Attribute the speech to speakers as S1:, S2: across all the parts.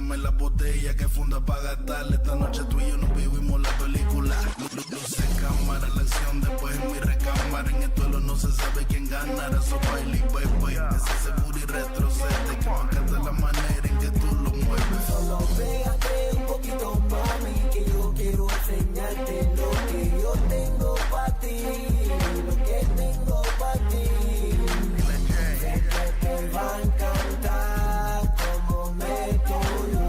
S1: Dame la botella que funda pa' gastarle. Esta noche tú y yo nos vivimos la película. Luce cámara, la acción después en mi recámara. En el duelo no se sabe quién ganará. So baile, baby. Ese seguro y retrocede. Que me encanta la manera en que tú lo mueves.
S2: Solo pégate un poquito, mami, que yo quiero enseñarte lo que yo tengo para ti. Lo que tengo para ti. Sé que te va a encantar como meto yo.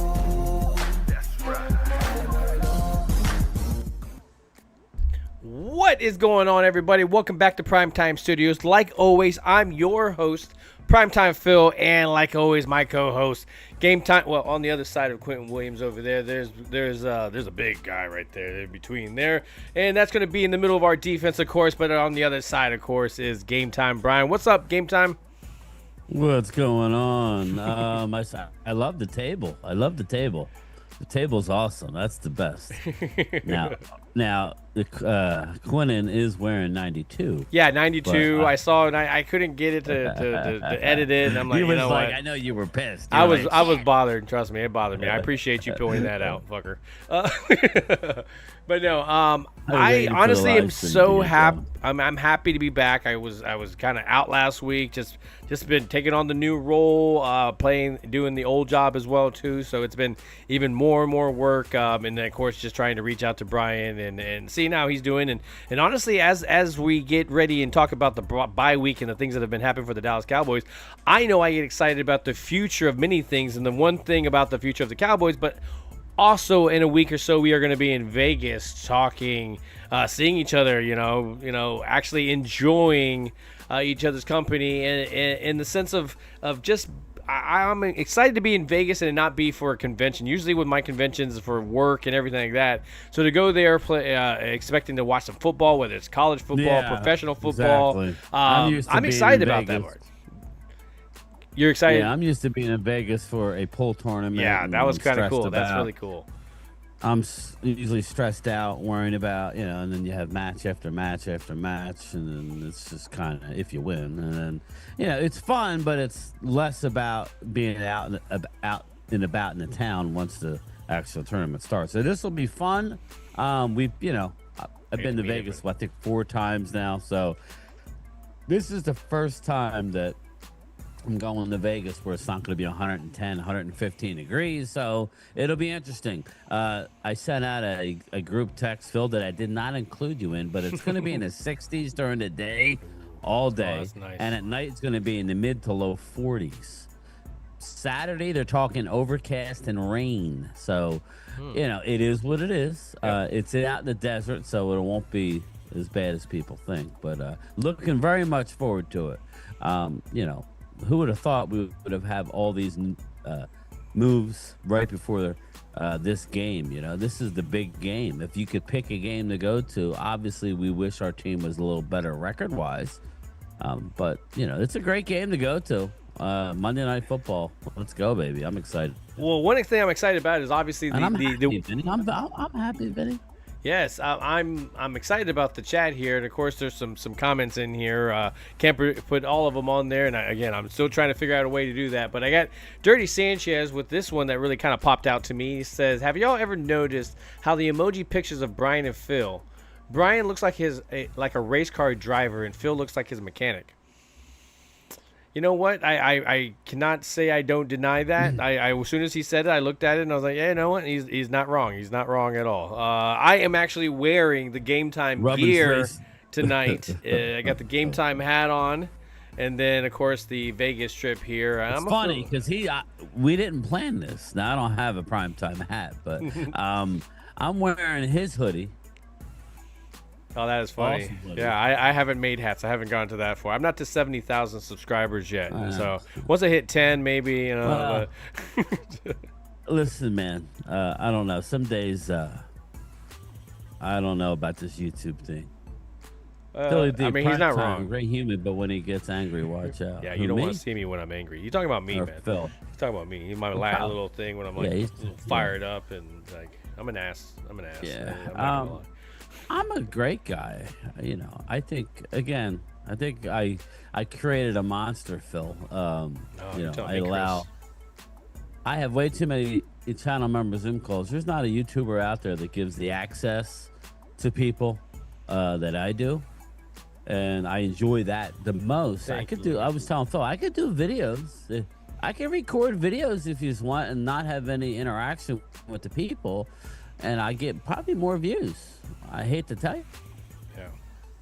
S3: What is going on, everybody? Welcome back to Primetime Studios. Like always, I'm your host, Primetime Phil, and like always, my co-host, Gametime. Well, on the other side of Quentin Williams over there, there's a big guy right there between there, and that's going to be in the middle of our defense, of course. But on the other side, of course, is Gametime. Bryan, what's up, Gametime?
S4: What's going on? I love the table. I love the table. The table's awesome. That's the best. Now, Quentin is wearing 92.
S3: Yeah, 92. But, I saw, and I couldn't get it to edit it. And I'm like,
S4: you know
S3: what?
S4: I know you were pissed.
S3: I was bothered. Trust me, it bothered me. I appreciate you pulling that out, fucker. But no, I honestly am so happy. I'm happy to be back. I was kind of out last week. Just been taking on the new role, doing the old job as well too. So it's been even more and more work. And then of course just trying to reach out to Bryan and see how he's doing. And honestly, as we get ready and talk about the bye week and the things that have been happening for the Dallas Cowboys, I know I get excited about the future of many things. And the one thing about the future of the Cowboys, but also in a week or so, we are going to be in Vegas talking, seeing each other, actually enjoying each other's company in the sense of just I'm excited to be in Vegas and not be for a convention. Usually with my conventions for work and everything like that. So to go there expecting to watch some football, whether it's college football, professional football,
S4: exactly.
S3: I'm excited about that part. You're excited?
S4: Yeah, I'm used to being in Vegas for a pool tournament.
S3: Yeah, that was kind of cool. That's really cool.
S4: I'm usually stressed out, worrying about, and then you have match after match after match, and then it's just kind of if you win. And then, it's fun, but it's less about being out and about in the town once the actual tournament starts. So this will be fun. I've been to Vegas, I think 4 times now. So this is the first time that I'm going to Vegas where it's not going to be 110, 115 degrees, so it'll be interesting. I sent out a group text, Phil, that I did not include you in, but it's going to be in the 60s during the day, all day,
S3: that's nice.
S4: And at night it's going to be in the mid to low 40s. Saturday they're talking overcast and rain, so it is what it is. It's out in the desert, so it won't be as bad as people think, but looking very much forward to it. Who would have thought we would have all these moves right before this game? This is the big game. If you could pick a game to go to, obviously we wish our team was a little better record-wise. But, it's a great game to go to. Monday Night Football. Let's go, baby. I'm excited.
S3: Well, one thing I'm excited about is obviously
S4: I'm happy, Vinny.
S3: Yes, I'm excited about the chat here, and of course there's some comments in here. Can't put all of them on there, and I'm still trying to figure out a way to do that. But I got Dirty Sanchez with this one that really kind of popped out to me. He says, "Have y'all ever noticed how the emoji pictures of Bryan and Phil? Bryan looks like a race car driver, and Phil looks like his mechanic." You know what? I cannot say I don't deny that. I as soon as he said it, I looked at it and I was like, yeah, you know what? He's not wrong. He's not wrong at all. I am actually wearing the Gametime gear tonight. I got the Gametime hat on, and then of course the Vegas trip here.
S4: It's funny because we didn't plan this. Now I don't have a Primetime hat, but I'm wearing his hoodie.
S3: Oh, that is funny. Awesome, yeah, I haven't made hats. I haven't gone to that far. I'm not to 70,000 subscribers yet. So once I hit 10, maybe,
S4: Listen, man, I don't know. Some days, I don't know about this YouTube thing.
S3: He's not wrong.
S4: Great human, but when he gets angry, watch out.
S3: Yeah, you don't want to see me when I'm angry. You're talking about me, man.
S4: Phil.
S3: He's talking about me. He might laugh a little thing when I'm fired up and I'm an ass.
S4: Yeah. I'm a great guy. I think I created a monster, Phil. I have way too many channel member Zoom calls. There's not a YouTuber out there that gives the access to people that I do, and I enjoy that the most. I was telling Phil, I could do videos. I can record videos if you just want and not have any interaction with the people, and I get probably more views. I hate to tell you.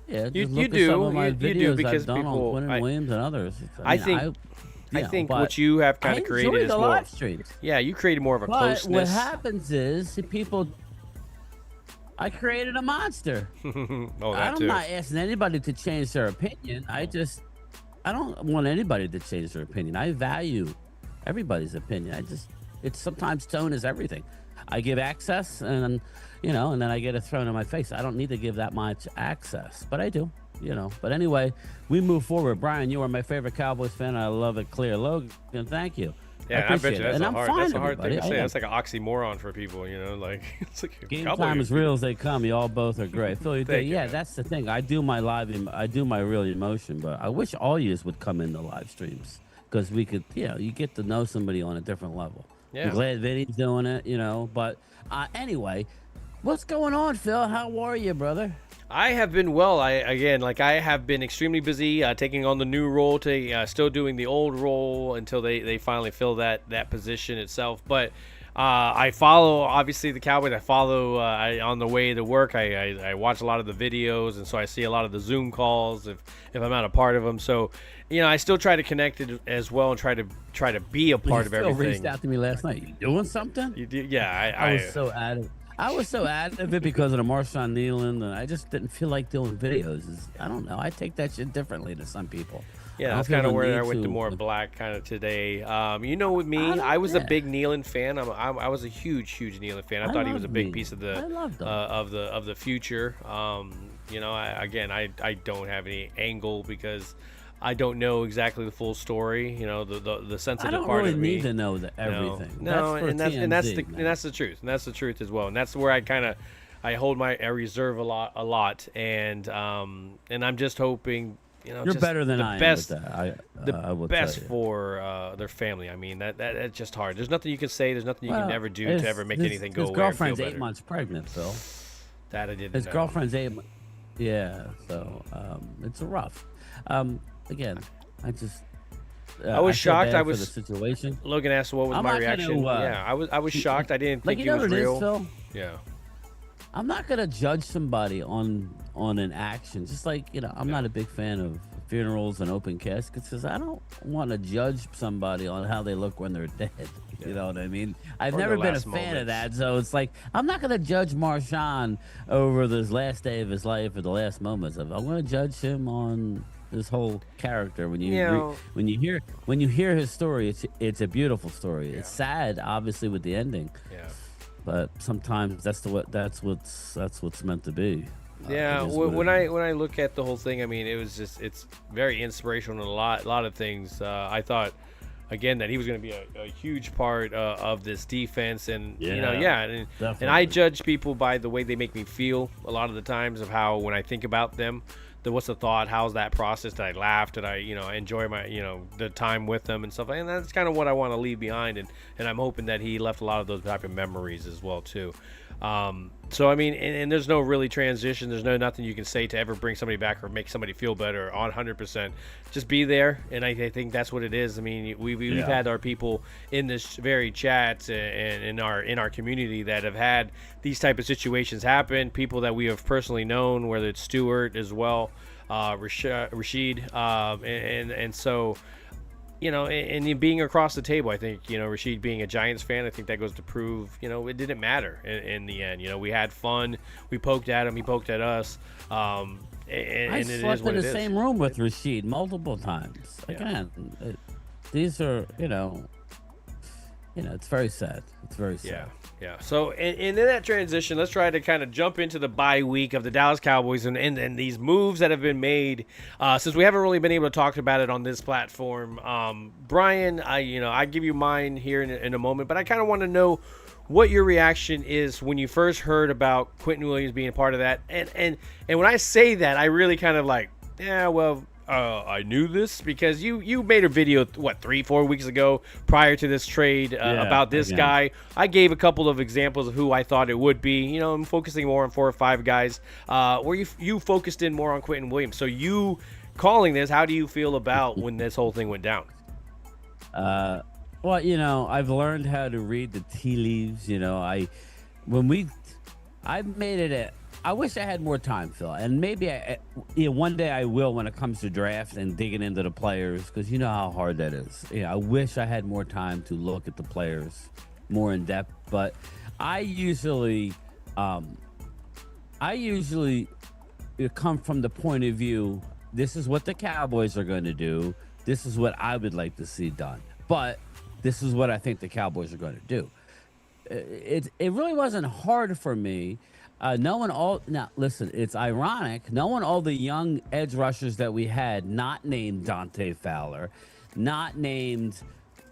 S4: Yeah,
S3: you do.
S4: Some of my
S3: you
S4: videos
S3: do because
S4: I've done
S3: people.
S4: on Quinn Williams and others.
S3: I think what you have kind of created is
S4: the
S3: more
S4: live streams.
S3: Yeah, you created more of a closeness.
S4: What happens is people. I created a monster.
S3: I'm
S4: not asking anybody to change their opinion. I don't want anybody to change their opinion. I value everybody's opinion. It's sometimes tone is everything. I give access, and then I get it thrown in my face. I don't need to give that much access, but I do. But anyway, we move forward. Bryan, you are my favorite Cowboys fan. I love it. Clear, Logan, thank you.
S3: Yeah, I bet you that's a hard thing to say.
S4: Yeah.
S3: That's like an oxymoron for people, like it's like
S4: Gametime as real as they come. You all both are great. Phil,
S3: yeah,
S4: that's the thing. I do my real emotion, but I wish all yous would come into live streams because we could, you get to know somebody on a different level.
S3: Yeah.
S4: I'm glad Vinny's doing it, but anyway, what's going on, Phil? How are you, brother?
S3: I have been well. I have been extremely busy taking on the new role, still doing the old role until they finally fill that position itself. But I follow, obviously, the Cowboys. I follow on the way to work. I watch a lot of the videos, and so I see a lot of the Zoom calls if I'm not a part of them. So, I still try to connect it as well and try to be a part of everything.
S4: You reached out to me last night. You doing something?
S3: You do, yeah.
S4: I was so adamant. I was so adamant because of the Marshawn Nealon, and I just didn't feel like doing videos. I don't know. I take that shit differently to some people.
S3: Yeah, that's kind of where I went to more black kind of today. With me, I was a big Nealon fan. I was a huge Nealon fan. I thought he was a big piece of the of the future. I don't have any angle because I don't know exactly the full story. The sensitive part of me.
S4: I don't really need to know everything.
S3: No, that's the truth. And that's the truth as well. And that's where I hold I reserve a lot. And I'm just hoping.
S4: You're just better than I am.
S3: The best for their family. I mean, that's just hard. There's nothing you can say. There's nothing you can ever do to ever make anything go away.
S4: His girlfriend's 8 months pregnant, Phil.
S3: That I didn't know.
S4: His girlfriend's 8 months. Yeah, so it's rough. Again, I was
S3: shocked.
S4: I was the situation.
S3: Logan asked what was my reaction. I was shocked. I didn't think it was real.
S4: Phil?
S3: Yeah.
S4: I'm not gonna judge somebody on an action. Just like I'm not a big fan of funerals and open caskets because I don't want to judge somebody on how they look when they're dead. You know what I mean? I've never been a fan of that, so it's like I'm not gonna judge Marshawn over this last day of his life or the last moments of. I'm gonna judge him on his whole character. When you hear his story, it's a beautiful story. It's sad, obviously, with the ending.
S3: Yeah.
S4: But sometimes that's what's meant to be.
S3: Yeah. When I look at the whole thing, I mean, it's very inspirational in a lot of things. I thought, again, that he was going to be a huge part of this defense, and and I judge people by the way they make me feel a lot of the times of how when I think about them. What's the thought? How's that process? Did I laugh? Did I, enjoy my, the time with them and stuff? And that's kind of what I want to leave behind. And I'm hoping that he left a lot of those type of memories as well, too. So, I mean, and there's no really transition. There's nothing you can say to ever bring somebody back or make somebody feel better on 100%. Just be there. And I think that's what it is. I mean, we've had our people in this very chat and in our community that have had these type of situations happen. People that we have personally known, whether it's Stewart as well, Rashid, and so. And being across the table, I think, Rashid being a Giants fan, I think that goes to prove, it didn't matter in the end. We had fun. We poked at him. He poked at us. I
S4: slept in the same room with Rashid multiple times.
S3: Yeah.
S4: Again, these are, it's very sad. It's very sad.
S3: Yeah. So, and in that transition, let's try to kind of jump into the bye week of the Dallas Cowboys and these moves that have been made. Since we haven't really been able to talk about it on this platform, Bryan, I give you mine here in a moment, but I kind of want to know what your reaction is when you first heard about Quentin Williams being a part of that. And when I say that, I really kind of like, yeah, well, I knew this because you made a video 3-4 weeks ago prior to this trade about this guy. I gave a couple of examples of who I thought it would be. You know, I'm focusing more on 4 or 5 guys. Where you focused in more on Quentin Williams. So you calling this, how do you feel about when this whole thing went down?
S4: Well, you know, I've learned how to read the tea leaves. You know, I made it I wish I had more time, Phil, and maybe one day I will when it comes to drafts and digging into the players, because you know how hard that is. You know, I wish I had more time to look at the players more in depth, but I usually come from the point of view, this is what the Cowboys are going to do. This is what I would like to see done, but this is what I think the Cowboys are going to do. It really wasn't hard for me. Now listen, it's ironic. Knowing all the young edge rushers that we had, not named Dante Fowler, not named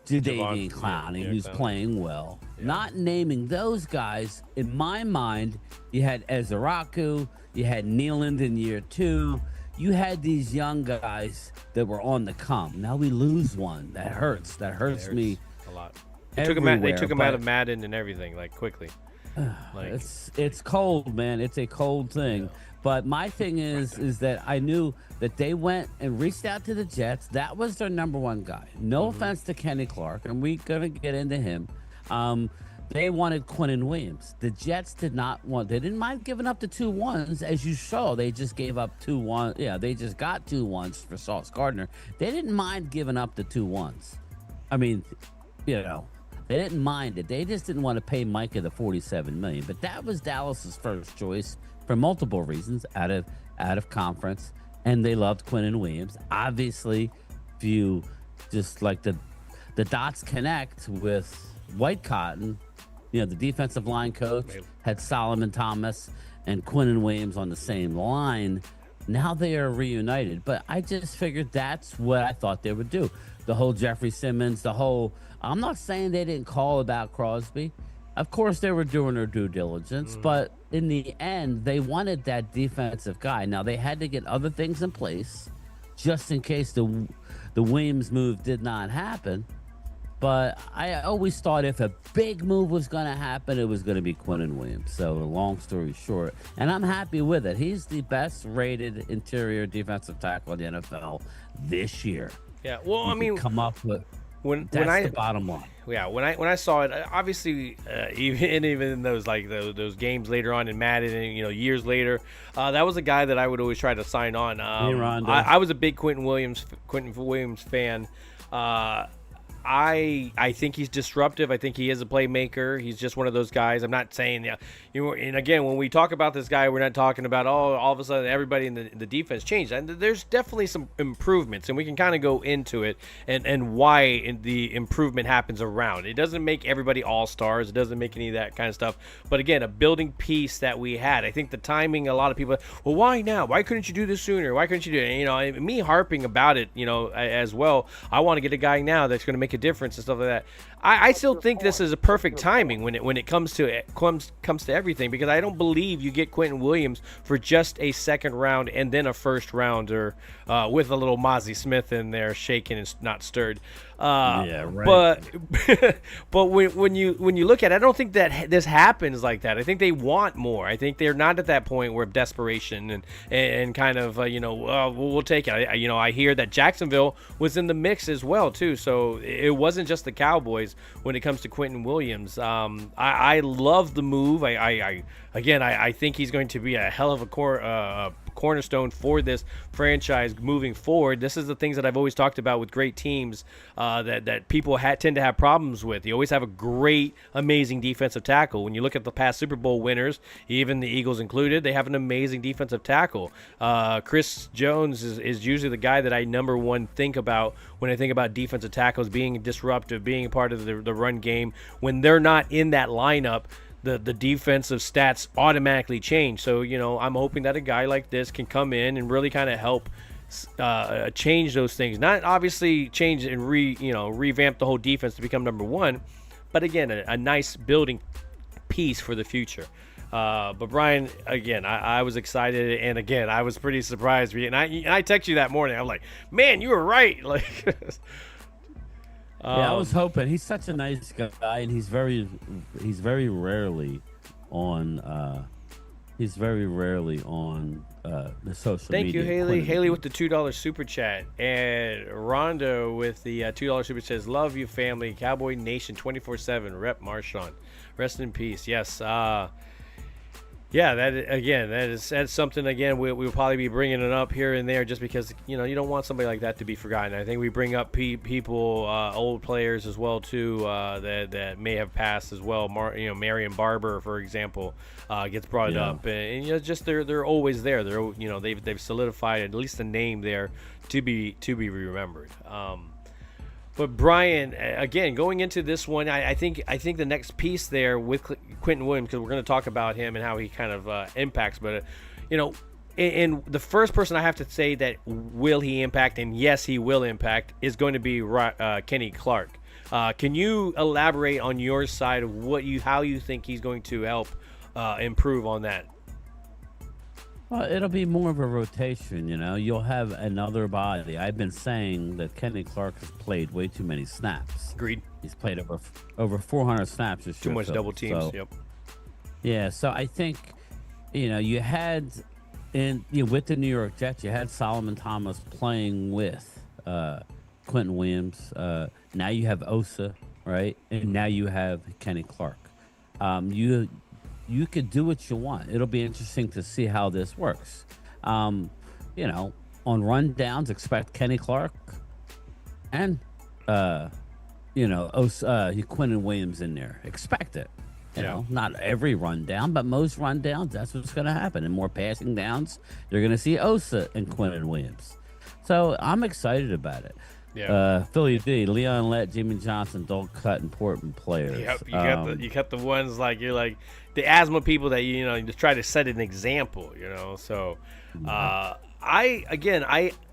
S4: Jadeveon Clowney, who's playing well, not naming those guys. In my mind, you had Ezeraku, you had Nealand in year 2. You had these young guys that were on the come. Now we lose one. That hurts. That hurts me
S3: a lot. They took him out of Madden and everything, like, quickly. Like,
S4: it's cold, man. It's a cold thing. Yeah. But my thing is that I knew that they went and reached out to the Jets. That was their number 1 guy. No offense to Kenny Clark, and we're gonna get into him. They wanted Quentin Williams. The Jets did not want. They didn't mind giving up the 2 1s, as you saw. They just gave up 2 1. Yeah, they just got 2 1s for Sauce Gardner. They didn't mind giving up the 2 1s. I mean, you know. They didn't mind it. They just didn't want to pay Micah the $47 million. But that was Dallas's first choice for multiple reasons out of conference, and they loved Quentin Williams. Obviously, if you just like the dots connect with White Cotton, you know, the defensive line coach had Solomon Thomas and Quentin Williams on the same line. Now they are reunited. But I just figured that's what I thought they would do. The whole Jeffrey Simmons, I'm not saying they didn't call about Crosby. Of course, they were doing their due diligence, but in the end, they wanted that defensive guy. Now, they had to get other things in place just in case the Williams move did not happen. But I always thought if a big move was going to happen, it was going to be Quentin Williams. So, long story short, and I'm happy with it. He's the best-rated interior defensive tackle in the NFL this year.
S3: Yeah, well, I mean,
S4: come up with
S3: when
S4: the bottom line.
S3: Yeah, when I saw it, obviously, even in those games later on in Madden, and years later, that was a guy that I would always try to sign on. I was a big Quentin Williams fan. I think he's disruptive. I think he is a playmaker. He's just one of those guys. I'm not saying, and again, when we talk about this guy, we're not talking about, all of a sudden everybody in the defense changed. And there's definitely some improvements, and we can kind of go into it and why the improvement happens around. It doesn't make everybody all-stars. It doesn't make any of that kind of stuff. But again, a building piece that we had. I think the timing, a lot of people, well, why now? Why couldn't you do this sooner? Why couldn't you do it? And, me harping about it, as well. I want to get a guy now that's going to make a difference and stuff like that. I still think this is a perfect timing when it comes to everything, because I don't believe you get Quentin Williams for just a second round and then a first rounder with a little Mozzie Smith in there shaken and not stirred.
S4: Yeah, right.
S3: But when you look at it, I don't think that this happens like that. I think they want more. I think they're not at that point where desperation and kind of we'll take it. I hear that Jacksonville was in the mix as well too. So it wasn't just the Cowboys when it comes to Quentin Williams. I love the move. I think he's going to be a hell of a cornerstone for this franchise moving forward. This is the things that I've always talked about with great teams that people tend to have problems with. You always have a great, amazing defensive tackle. When you look at the past Super Bowl winners, even the Eagles included, they have an amazing defensive tackle. Chris Jones is usually the guy that I number one think about when I think about defensive tackles being disruptive, being a part of the run game. When they're not in that lineup, the defensive stats automatically change. So, I'm hoping that a guy like this can come in and really kind of help change those things. Not obviously change and revamp the whole defense to become number one, but again, a nice building piece for the future. But Bryan, again, I was excited, and again, I was pretty surprised. And I texted you that morning. I'm like, man, you were right. Like,
S4: I was hoping. He's such a nice guy, and he's very rarely on. He's very rarely on the social media.
S3: Thank you, Haley. Haley with the $2 super chat, and Rondo with the $2 super chat says, "Love you, family. Cowboy Nation 24/7. Rep Marshawn. Rest in peace." Yes. Yeah, that's something, again, we'll probably be bringing it up here and there just because, you don't want somebody like that to be forgotten. I think we bring up people, old players as well, too, that may have passed as well. Marion Barber, for example, gets brought up. And just they're always there. They've solidified at least the name there to be remembered. But Bryan, again, going into this one, I think the next piece there with Quentin Williams, because we're going to talk about him and how he kind of impacts. But and the first person I have to say that will he impact, and yes, he will impact, is going to be Kenny Clark. Can you elaborate on your side of how you think he's going to help improve on that?
S4: Well, it'll be more of a rotation, You'll have another body. I've been saying that Kenny Clark has played way too many snaps.
S3: Agreed.
S4: He's played over 400 snaps this year.
S3: Too much double teams.
S4: So,
S3: yep.
S4: Yeah, so I think, you had with the New York Jets, you had Solomon Thomas playing with Quentin Williams. Now you have Osa, right? And now you have Kenny Clark. You could do what you want. It'll be interesting to see how this works. On run downs, expect Kenny Clark and Quentin Williams in there. Expect it. Not every run down, but most run downs, that's what's going to happen. And more passing downs, you're going to see Osa and Quentin Williams. So I'm excited about it.
S3: Yeah.
S4: Philly D, Leon Lett, Jimmy Johnson don't cut important players.
S3: Yep, you got the ones like you're like the asthma people that you just try to set an example. So I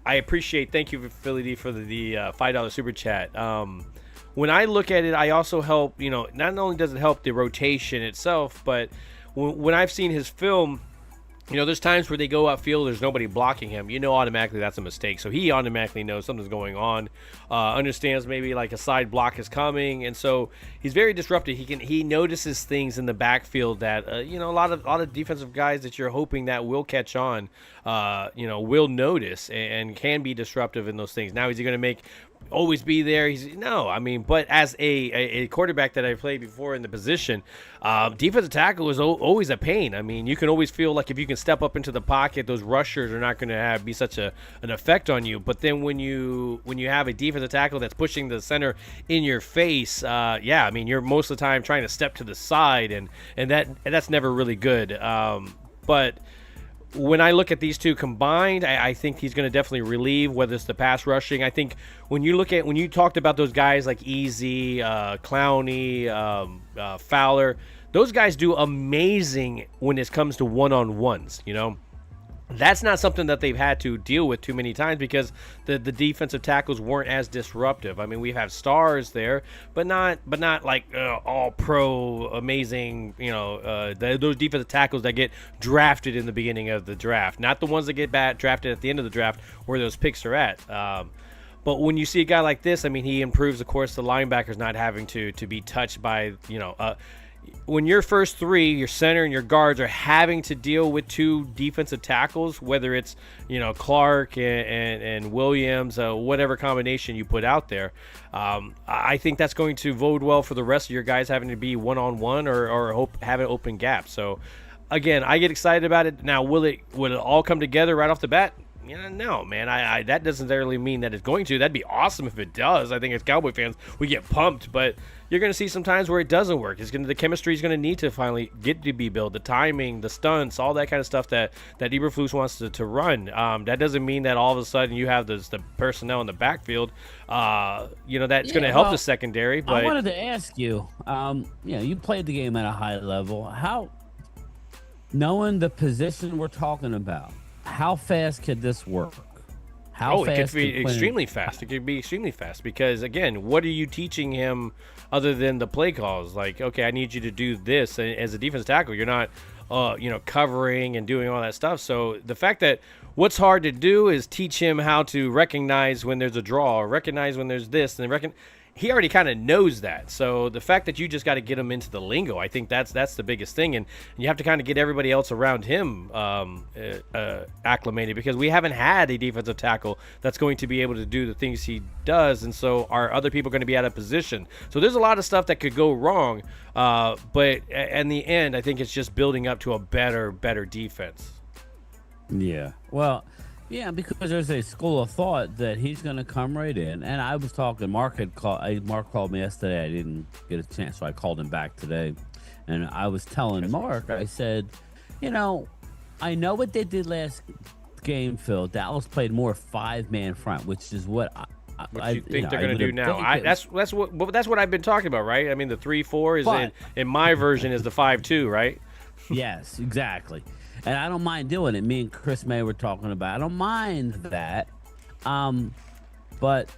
S3: appreciate. Thank you, Philly D, for the $5 super chat. When I look at it, I also help. Not only does it help the rotation itself, but when I've seen his film. There's times where they go upfield, there's nobody blocking him. Automatically that's a mistake. So he automatically knows something's going on, understands maybe like a side block is coming, and so he's very disruptive. He notices things in the backfield that a lot of defensive guys that you're hoping that will catch on, will notice and can be disruptive in those things. Now, is he going to always be there? But as a quarterback that I played before in the position, defensive tackle is always a pain. You can always feel like if you can step up into the pocket, those rushers are not going to be such an effect on you. But then when you have a defensive tackle that's pushing the center in your face, you're most of the time trying to step to the side, and that's never really good. But when I look at these two combined, I think he's going to definitely relieve, whether it's the pass rushing. I think when you talked about those guys like Easy, Clowney, Fowler, those guys do amazing when it comes to one-on-ones, That's not something that they've had to deal with too many times because the defensive tackles weren't as disruptive. We have stars there, but not like all pro amazing. Those defensive tackles that get drafted in the beginning of the draft, not the ones that get drafted at the end of the draft where those picks are at. But when you see a guy like this, he improves, of course, the linebackers not having to be touched by when your first three, your center and your guards, are having to deal with two defensive tackles, whether it's Clark and Williams, whatever combination you put out there, I think that's going to bode well for the rest of your guys having to be one-on-one or have an open gap. So again, I get excited about it. Now, will it all come together right off the bat? No, man. I that doesn't necessarily mean that it's going to. That'd be awesome if it does. I think as Cowboy fans, we get pumped, but you're going to see some times where it doesn't work. The chemistry is going to need to finally get to be built. The timing, the stunts, all that kind of stuff that Eberflus wants to run. That doesn't mean that all of a sudden you have the personnel in the backfield. That's going to help the secondary. But
S4: I wanted to ask you. You played the game at a high level. How, knowing the position we're talking about, how fast could this work?
S3: It could be extremely fast. It could be extremely fast because, again, what are you teaching him other than the play calls? Like, okay, I need you to do this. And as a defensive tackle, you're not covering and doing all that stuff. So the fact that what's hard to do is teach him how to recognize when there's a draw, or recognize when there's this, and he already kind of knows that. So the fact that you just got to get him into the lingo, I think that's the biggest thing, and you have to kind of get everybody else around him acclimated, because we haven't had a defensive tackle that's going to be able to do the things he does, and so are other people going to be out of position? So there's a lot of stuff that could go wrong, but in the end, I think it's just building up to a better defense.
S4: Yeah. Well, yeah, because there's a school of thought that he's going to come right in. And I was talking, Mark called me yesterday. I didn't get a chance, so I called him back today. And I was telling Mark, I said, I know what they did last game, Phil. Dallas played more 5-man front, which is what
S3: you think they're going to do now? That's what I've been talking about, right? I mean, the 3-4 is in my version is the 5-2, right?
S4: Yes, exactly. And I don't mind doing it. Me and Chris May were talking about. I don't mind that. But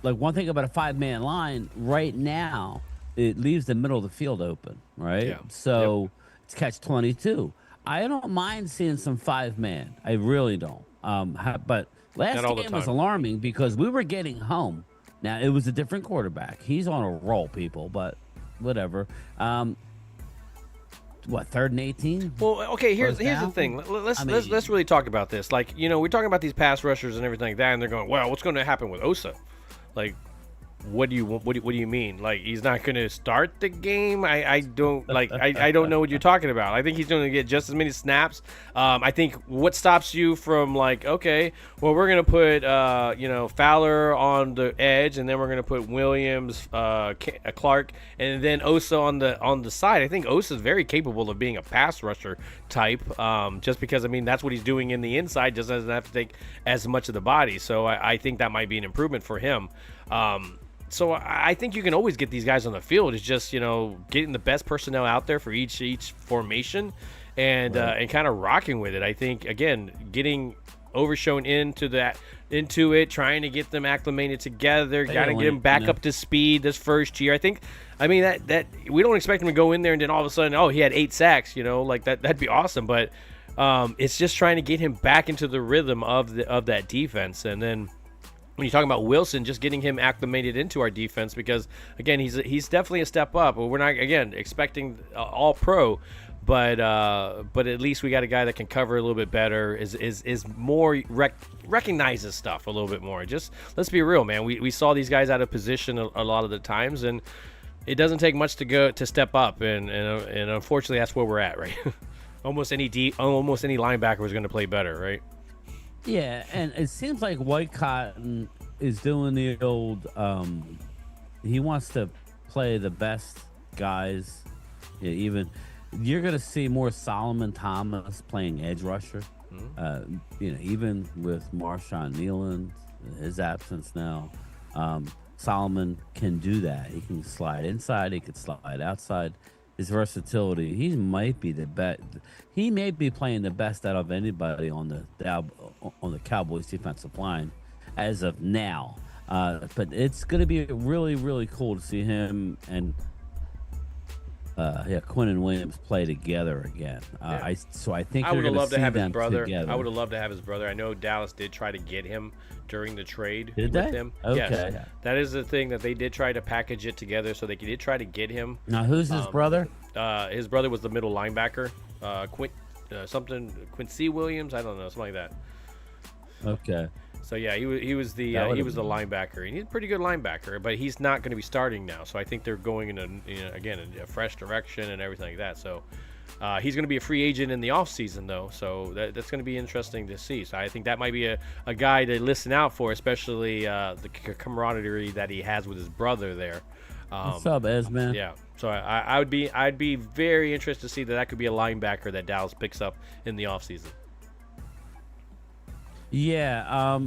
S4: like one thing about a 5-man line right now, it leaves the middle of the field open, right?
S3: Yeah.
S4: So it's catch-22. I don't mind seeing some 5-man. I really don't. But last game was alarming because we were getting home. Now it was a different quarterback. He's on a roll, people. But whatever. What, 3rd and 18?
S3: Well, okay, here's the thing. Let's really talk about this. Like, we're talking about these pass rushers and everything like that, and they're going, well, what's going to happen with Osa? Like, what do you mean? Like, he's not going to start the game? I don't know what you're talking about. I think he's going to get just as many snaps. I think what stops you from like, okay, well, we're going to put Fowler on the edge, and then we're going to put Williams, Clark, and then Osa on the side. I think Osa is very capable of being a pass rusher type, just because that's what he's doing in the inside. Just doesn't have to take as much of the body. So I think that might be an improvement for him. So I think you can always get these guys on the field. It's just, getting the best personnel out there for each formation and kind of rocking with it. I think, again, getting Overshown into it, trying to get them acclimated together, got to get them back up to speed this first year. That we don't expect him to go in there and then all of a sudden, he had 8 sacks, like that'd be awesome. But it's just trying to get him back into the rhythm of that defense. And then when you're talking about Wilson, just getting him acclimated into our defense, because again, he's definitely a step up. We're not expecting all pro, but at least we got a guy that can cover a little bit better, is more recognizes stuff a little bit more. Just let's be real, man. We saw these guys out of position a lot of the times, and it doesn't take much to step up, and unfortunately that's where we're at, right? almost any linebacker is going to play better, right?
S4: Yeah, and it seems like White Cotton is doing the old, he wants to play the best guys. Yeah, even you're going to see more Solomon Thomas playing edge rusher. Even with Marshawn Nealon, his absence now, Solomon can do that. He can slide inside, he can slide outside. His versatility, he might be the best. He may be playing the best out of anybody on the Cowboys defensive line as of now. But it's going to be really, really cool to see him and Quinn and Williams play together again. I think
S3: I would have loved to have his brother.
S4: Together.
S3: I would have loved to have his brother. I know Dallas did try to get him during the trade
S4: with
S3: him.
S4: Okay.
S3: Yes, that is the thing, that they did try to package it together, so they did try to get him.
S4: Now, who's his brother?
S3: His brother was the middle linebacker, Quincy Williams. I don't know, something like that.
S4: Okay.
S3: So yeah, he was the linebacker, and he's a pretty good linebacker, but he's not going to be starting now. So I think they're going in a fresh direction and everything like that. So he's going to be a free agent in the offseason, though. So that's going to be interesting to see. So I think that might be a guy to listen out for, especially the camaraderie that he has with his brother there.
S4: What's up, Ez-Man?
S3: Yeah. So I'd be very interested to see that could be a linebacker that Dallas picks up in the offseason.
S4: Yeah,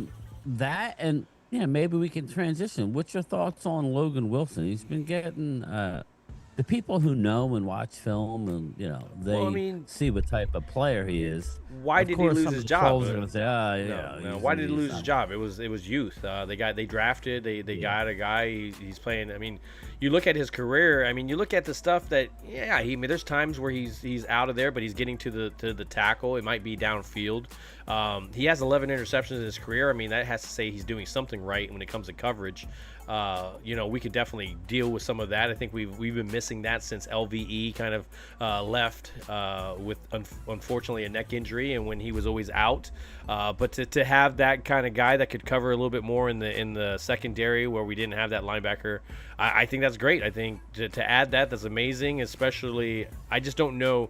S4: that, and maybe we can transition. What's your thoughts on Logan Wilson? He's been getting the people who know and watch film and they see what type of player he is.
S3: Why
S4: Of
S3: did he
S4: course,
S3: lose
S4: some
S3: his
S4: of the
S3: job?
S4: trolls are gonna say,
S3: No. Why did he lose his job? It was youth. They drafted. They got a guy. He's playing. I mean, you look at his career. I mean, you look at the stuff that there's times where he's out of there, but he's getting to the tackle. It might be downfield. He has 11 interceptions in his career. I mean, that has to say he's doing something right when it comes to coverage. We could definitely deal with some of that. I think we've been missing that since LVE kind of left with unfortunately a neck injury, and when he was always out. But to have that kind of guy that could cover a little bit more in the secondary where we didn't have that linebacker, I think that's great. I think to add that's amazing. Especially, I just don't know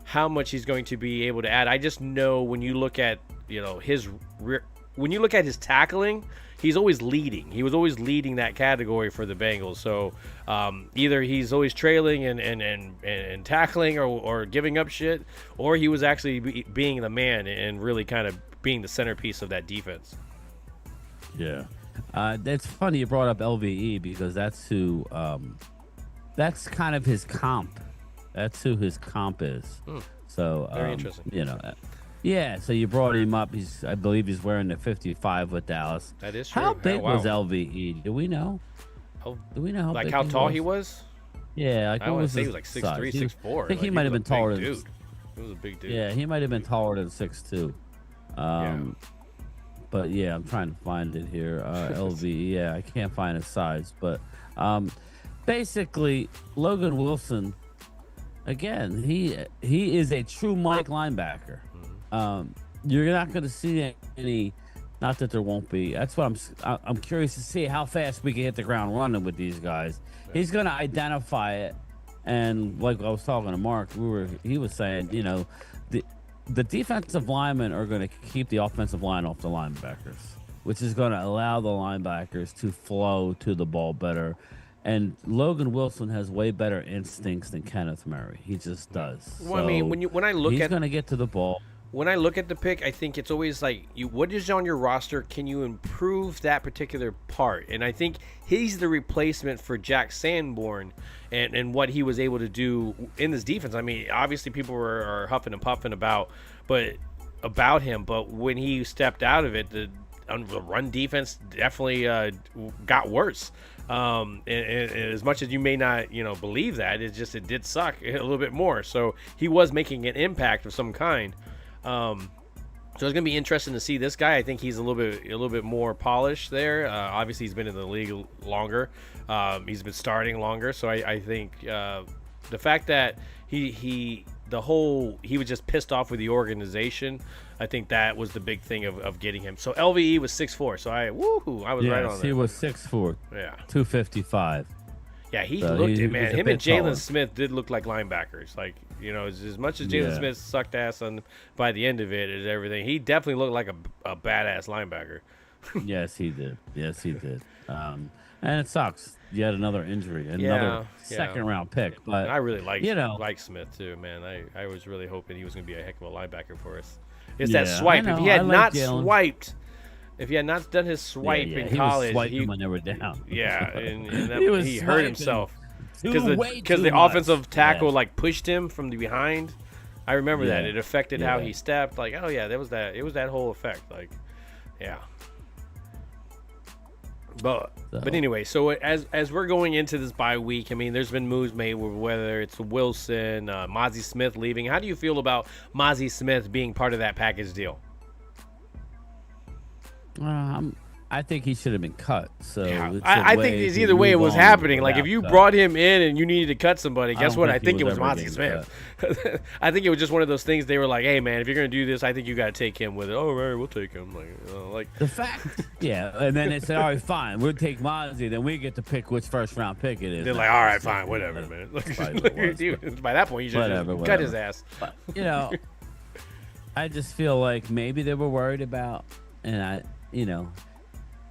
S3: how much he's going to be able to add. I just know when you look at when you look at his tackling, he's always leading. He was always leading that category for the Bengals. So either he's always trailing and tackling or giving up shit, or he was actually being the man and really kind of being the centerpiece of that defense.
S4: Yeah. It's funny you brought up LVE because that's who that's kind of his comp. That's who his comp is. So
S3: very interesting.
S4: Yeah, so you brought him up. I believe he's wearing the 55 with Dallas.
S3: That is true.
S4: How big was LVE? Do we know? Do we know how big
S3: how tall he was?
S4: Yeah,
S3: I want to say he was like 6'3", 6'4".
S4: I think he might have been taller than
S3: dude. He was a big dude.
S4: Yeah, he might have been taller than 6'2". But yeah, I'm trying to find it here. LVE, yeah, I can't find his size, but basically Logan Wilson, again, he is a true Mike linebacker. You're not going to see any. Not that there won't be. That's what I'm curious to see how fast we can hit the ground running with these guys. Yeah. He's going to identify it, and like I was talking to Mark, he was saying, the defensive linemen are going to keep the offensive line off the linebackers, which is going to allow the linebackers to flow to the ball better. And Logan Wilson has way better instincts than Kenneth Murray. He just does.
S3: Well, I mean, when I look
S4: he's
S3: at,
S4: going to get to the ball.
S3: When I look at the pick, I think it's always like, what is on your roster? Can you improve that particular part? And I think he's the replacement for Jack Sanborn and what he was able to do in this defense. I mean, obviously people are huffing and puffing about him, but when he stepped out of it, the run defense definitely got worse. And as much as you may not, believe that, it did suck a little bit more. So he was making an impact of some kind. So it's gonna be interesting to see this guy. I think he's a little bit more polished there. Obviously, he's been in the league longer. He's been starting longer. So I think the fact that he was just pissed off with the organization. I think that was the big thing of getting him. So LVE was 6'4". So I was right on that.
S4: He was 6'4".
S3: Yeah,
S4: 255.
S3: Yeah, he looked it, man. Him and Jalen Smith did look like linebackers. Like, as much as Jalen Smith sucked ass by the end of it and everything, he definitely looked like a badass linebacker.
S4: Yes, he did. And it sucks. Yet another injury, another second-round pick. But
S3: and I really like Smith too, man. I was really hoping he was going to be a heck of a linebacker for us. It's that swipe. If he had not swiped. If he had not done his swipe in college,
S4: he was swiping when they were down.
S3: Yeah, and he hurt himself because the
S4: much.
S3: Offensive tackle pushed him from the behind. I remember that it affected how he stepped. Like, oh yeah, that was that. It was that whole effect. Like, yeah. But anyway, so as we're going into this bye week, I mean, there's been moves made whether it's Wilson, Mozzie Smith leaving. How do you feel about Mozzie Smith being part of that package deal?
S4: I think he should have been cut. So
S3: I think it's either way it was happening. Like, if you brought him in and you needed to cut somebody, guess what? I think it was Mozzie Smith. I think it was just one of those things. They were like, "Hey, man, if you're gonna do this, I think you got to take him with it." Oh, right, we'll take him. Like
S4: the fact, and then they said, "All right, fine, we'll take Mozzie. Then we get to pick which first-round pick it is."
S3: They're like, "All right, fine, whatever, man." By that point, you should cut his ass.
S4: But, I just feel like maybe they were worried about, and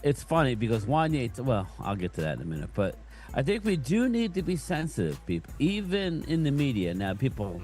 S4: it's funny because Wanye, well, I'll get to that in a minute, but I think we do need to be sensitive, people, even in the media. Now, people,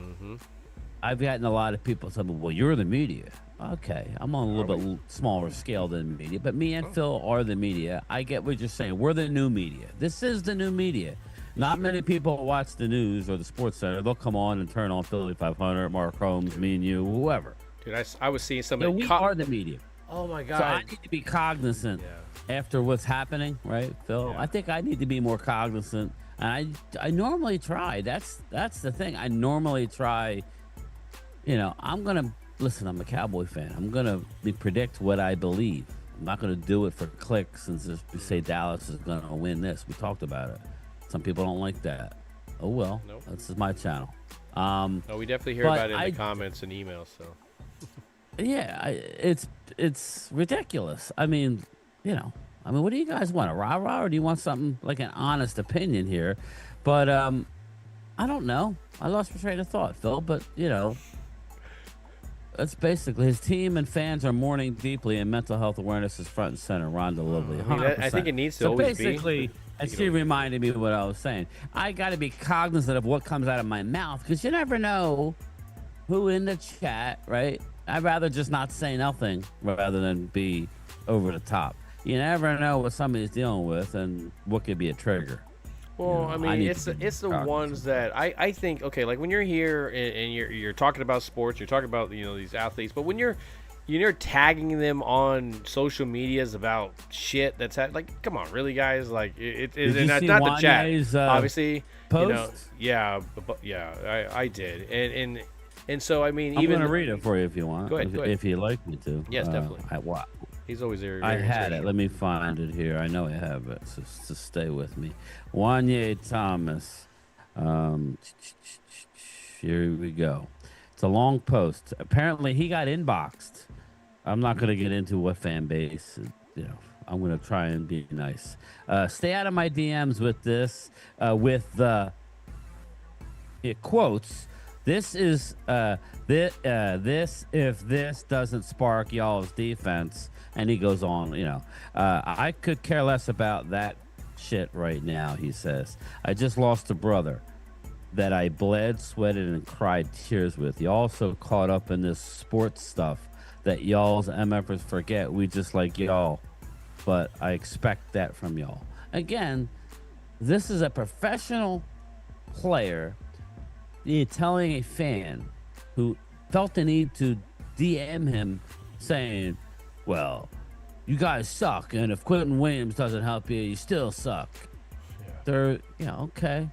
S4: I've gotten a lot of people saying, well, you're the media. Okay, I'm on a little bit smaller scale than the media, but me and Phil are the media. I get what you're saying. We're the new media. This is the new media. Not many people watch the news or the Sports Center. They'll come on and turn on Philly 500, Mark Holmes, me and you, whoever.
S3: Dude, I was seeing somebody.
S4: We are the media.
S3: Oh my God!
S4: So I need to be cognizant after what's happening, right, Phil?
S3: Yeah.
S4: I think I need to be more cognizant, and I normally try. That's the thing. I normally try. I'm gonna listen. I'm a Cowboy fan. I'm gonna predict what I believe. I'm not gonna do it for clicks and just say Dallas is gonna win this. We talked about it. Some people don't like that. Oh well,
S3: Nope.
S4: This is my channel.
S3: No, we definitely hear about it in the comments and emails. So.
S4: Yeah, it's ridiculous. I mean, what do you guys want? A rah-rah, or do you want something like an honest opinion here? But I don't know. I lost my train of thought, Phil. But that's basically his team and fans are mourning deeply, and mental health awareness is front and center. Rhonda Lovely,
S3: I think it needs to always be.
S4: So basically, she reminded me of what I was saying. I got to be cognizant of what comes out of my mouth, because you never know who in the chat, right? I'd rather just not say nothing rather than be over the top. You never know what somebody's dealing with and what could be a trigger.
S3: Well, I mean, it's the ones that I think, okay, like when you're here and you're talking about sports, you're talking about these athletes, but when you're tagging them on social medias about shit that's like, come on, really, guys? Like it's not the chat, obviously.
S4: Post?
S3: I did, and so I mean,
S4: I'm
S3: even
S4: gonna read it for you if you want.
S3: Go ahead.
S4: If you'd like me to.
S3: Yes, definitely. He's always there.
S4: I had it. Let me find it here. I know I have it. So stay with me. Wanye Thomas. Here we go. It's a long post. Apparently, he got inboxed. I'm not going to get into what fan base. I'm going to try and be nice. Stay out of my DMs with this. With the quotes. This is this if this doesn't spark y'all's defense. And he goes on, I could care less about that shit right now, he says. I just lost a brother that I bled, sweated, and cried tears with. Y'all so caught up in this sports stuff that y'all's MFers forget we just like y'all. But I expect that from y'all. Again, this is a professional player telling a fan who felt the need to DM him saying, well, you guys suck, and if Quentin Williams doesn't help you, you still suck. Yeah. Okay.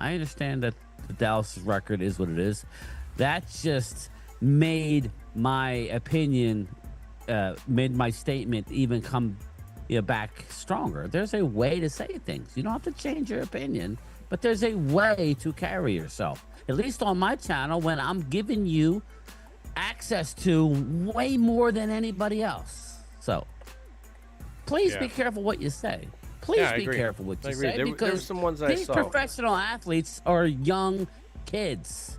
S4: I understand that the Dallas record is what it is. That just made my opinion, made my statement even come back stronger. There's a way to say things. You don't have to change your opinion, but there's a way to carry yourself. At least on my channel, when I'm giving you access to way more than anybody else. So please be careful what you say. Please be careful what you say, because
S3: some ones
S4: these professional athletes are young kids,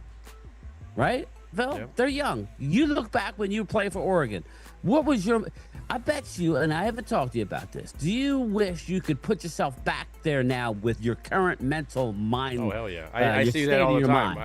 S4: right, Phil? Yep. They're young. You look back when you played for Oregon. What was your... I bet you, and I haven't talked to you about this, do you wish you could put yourself back there now with your current mental mind?
S3: Oh, hell yeah. I see that all the time.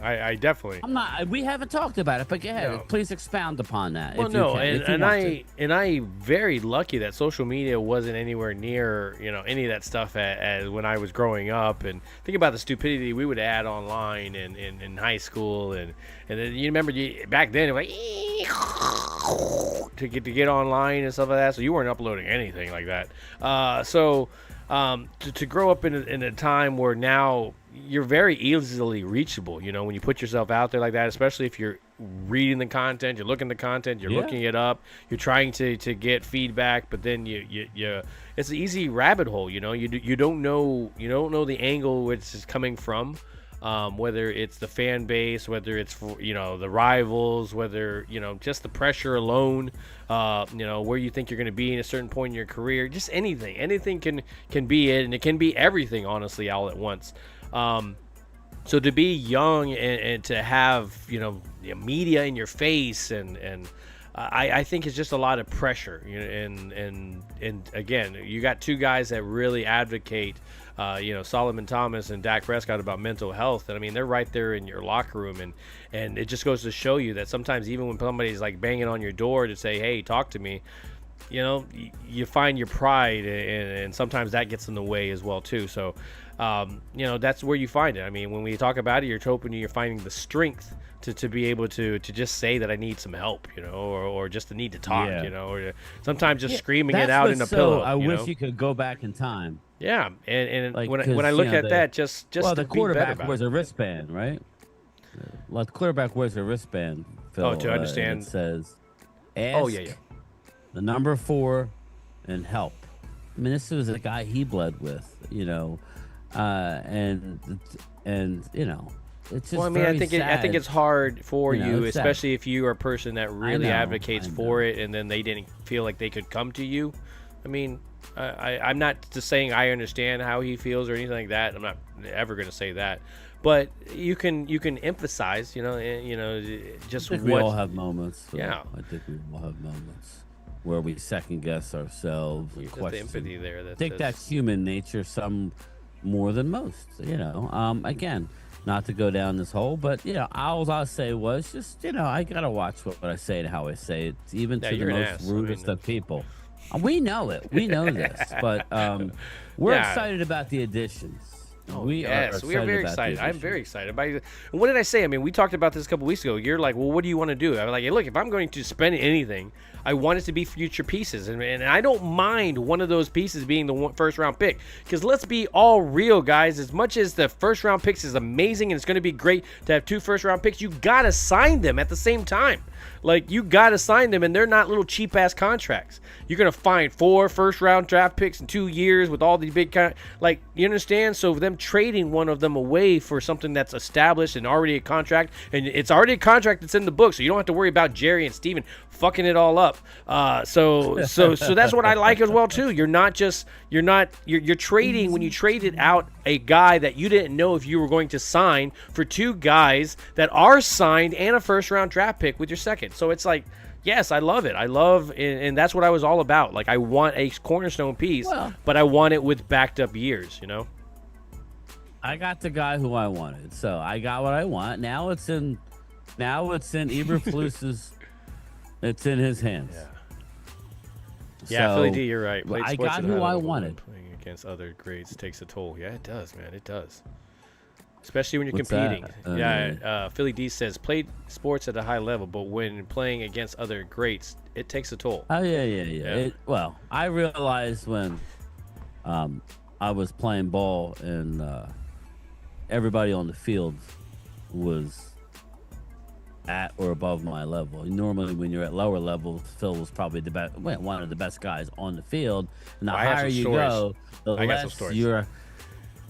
S3: I definitely...
S4: We haven't talked about it, but go ahead. No. Please expound upon that.
S3: Well, no, and I very lucky that social media wasn't anywhere near, any of that stuff as when I was growing up. And think about the stupidity we would add online in high school. And then you remember back then, it was like... to get online and stuff like that, so you weren't uploading anything like that. To grow up in a time where now you're very easily reachable, when you put yourself out there like that, especially if you're reading the content, you're looking at the content, you're looking it up, you're trying to get feedback, but then you it's an easy rabbit hole. You don't know the angle which is coming from. Whether it's the fan base, whether it's the rivals, whether just the pressure alone, where you think you're going to be in a certain point in your career, just anything can be it, and it can be everything, honestly, all at once. So to be young and to have media in your face and I think it's just a lot of pressure, and again, you got two guys that really advocate, Solomon Thomas and Dak Prescott, about mental health, and I mean they're right there in your locker room, and it just goes to show you that sometimes even when somebody's like banging on your door to say, hey, talk to me, you find your pride, and sometimes that gets in the way as well too. So that's where you find it. I mean, when we talk about it, you're hoping you're finding the strength to be able to just say that I need some help, or just the need to talk, or sometimes just screaming it out in a pillow.
S4: I wish you could go back in time.
S3: Yeah, and
S4: Like,
S3: when I look at that, just
S4: the
S3: to
S4: quarterback
S3: be better
S4: wears a wristband, right? Well, the quarterback wears a wristband, Phil,
S3: to understand.
S4: It says, ask
S3: Oh, yeah.
S4: the number 4 and help. I mean, this was a guy he bled with, and it's just
S3: Well, I mean, I think it's hard for you,
S4: it's sad.
S3: especially if you are a person that really
S4: know,
S3: advocates for it, and then they didn't feel like they could come to you. I mean, I'm not just saying I understand how he feels or anything like that. I'm not ever going to say that, but you can emphasize, just
S4: I think
S3: what
S4: we all have moments. Phil.
S3: Yeah.
S4: I think we all have moments where we second guess ourselves and
S3: Just the
S4: question.
S3: empathy there.
S4: I think that's human nature, some more than most. Again, not to go down this hole, but all I'll say was just I gotta watch what I say and how I say it, even to the most rudest of people. We know it. We know this, but we're excited about the additions. We are
S3: very excited. I'm very excited. What did I say? I mean, we talked about this a couple weeks ago. You're like, well, what do you want to do? I'm like, hey, look, if I'm going to spend anything, I want it to be future pieces. And I don't mind one of those pieces being the first round pick. Because let's be all real, guys. As much as the first round picks is amazing and it's going to be great to have 2 first round picks, you got to sign them at the same time. Like, you got to sign them, and they're not little cheap-ass contracts. You're going to find 4 first-round draft picks in 2 years with all these big you understand? So them trading one of them away for something that's established and already a contract, and it's already a contract that's in the book, so you don't have to worry about Jerry and Steven fucking it all up. So that's what I like as well, too. You're trading when you traded out a guy that you didn't know if you were going to sign for 2 guys that are signed and a first-round draft pick with your second. So it's like, yes, I love it. And that's what I was all about. Like, I want a cornerstone piece, but I want it with backed up years,
S4: I got the guy who I wanted, so I got what I want. Now it's in Eberflus's. It's in his hands.
S3: Yeah,
S4: So,
S3: Philly D, you're right.
S4: I got who I wanted.
S3: Playing against other grades takes a toll. Yeah, it does, man. It does. Especially when you're
S4: What's
S3: competing.
S4: that?
S3: Philly D says, played sports at a high level, but when playing against other greats, it takes a toll.
S4: Oh, yeah. I realized when I was playing ball and everybody on the field was at or above my level. Normally, when you're at lower levels, Phil was probably one of the best guys on the field. And the higher you go, the less you're.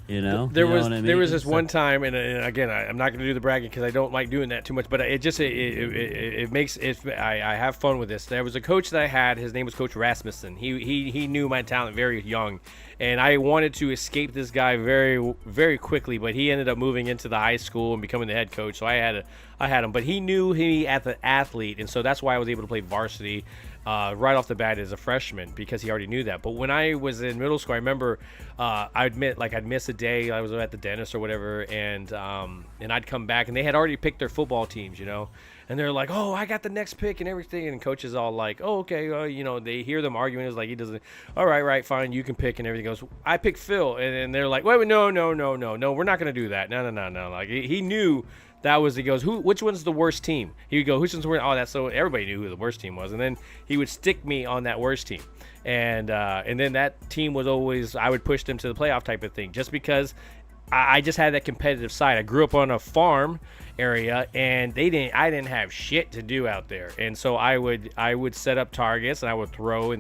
S3: There was this one time, and again, I'm not going to do the bragging because I don't like doing that too much. But it makes it. I have fun with this. There was a coach that I had. His name was Coach Rasmussen. He knew my talent very young, and I wanted to escape this guy very, very quickly. But he ended up moving into the high school and becoming the head coach. So I had him. But he knew me as an athlete, and so that's why I was able to play varsity. Right off the bat as a freshman because he already knew that. But when I was in middle school, I remember I'd miss a day. I was at the dentist or whatever, and I'd come back, and they had already picked their football teams, and they're like, oh, I got the next pick and everything, and coach is all like, oh, okay, they hear them arguing. It's like, he doesn't, all right, fine, you can pick, and everything goes, I pick Phil, and they're like, wait, no, we're not going to do that. No. Like, he knew. He goes, which one's the worst team? He would go, which one's the worst? Oh, that's so everybody knew who the worst team was. And then he would stick me on that worst team. And then that team was always, I would push them to the playoff type of thing just because I just had that competitive side. I grew up on a farm area and I didn't have shit to do out there. And so I would set up targets and I would throw.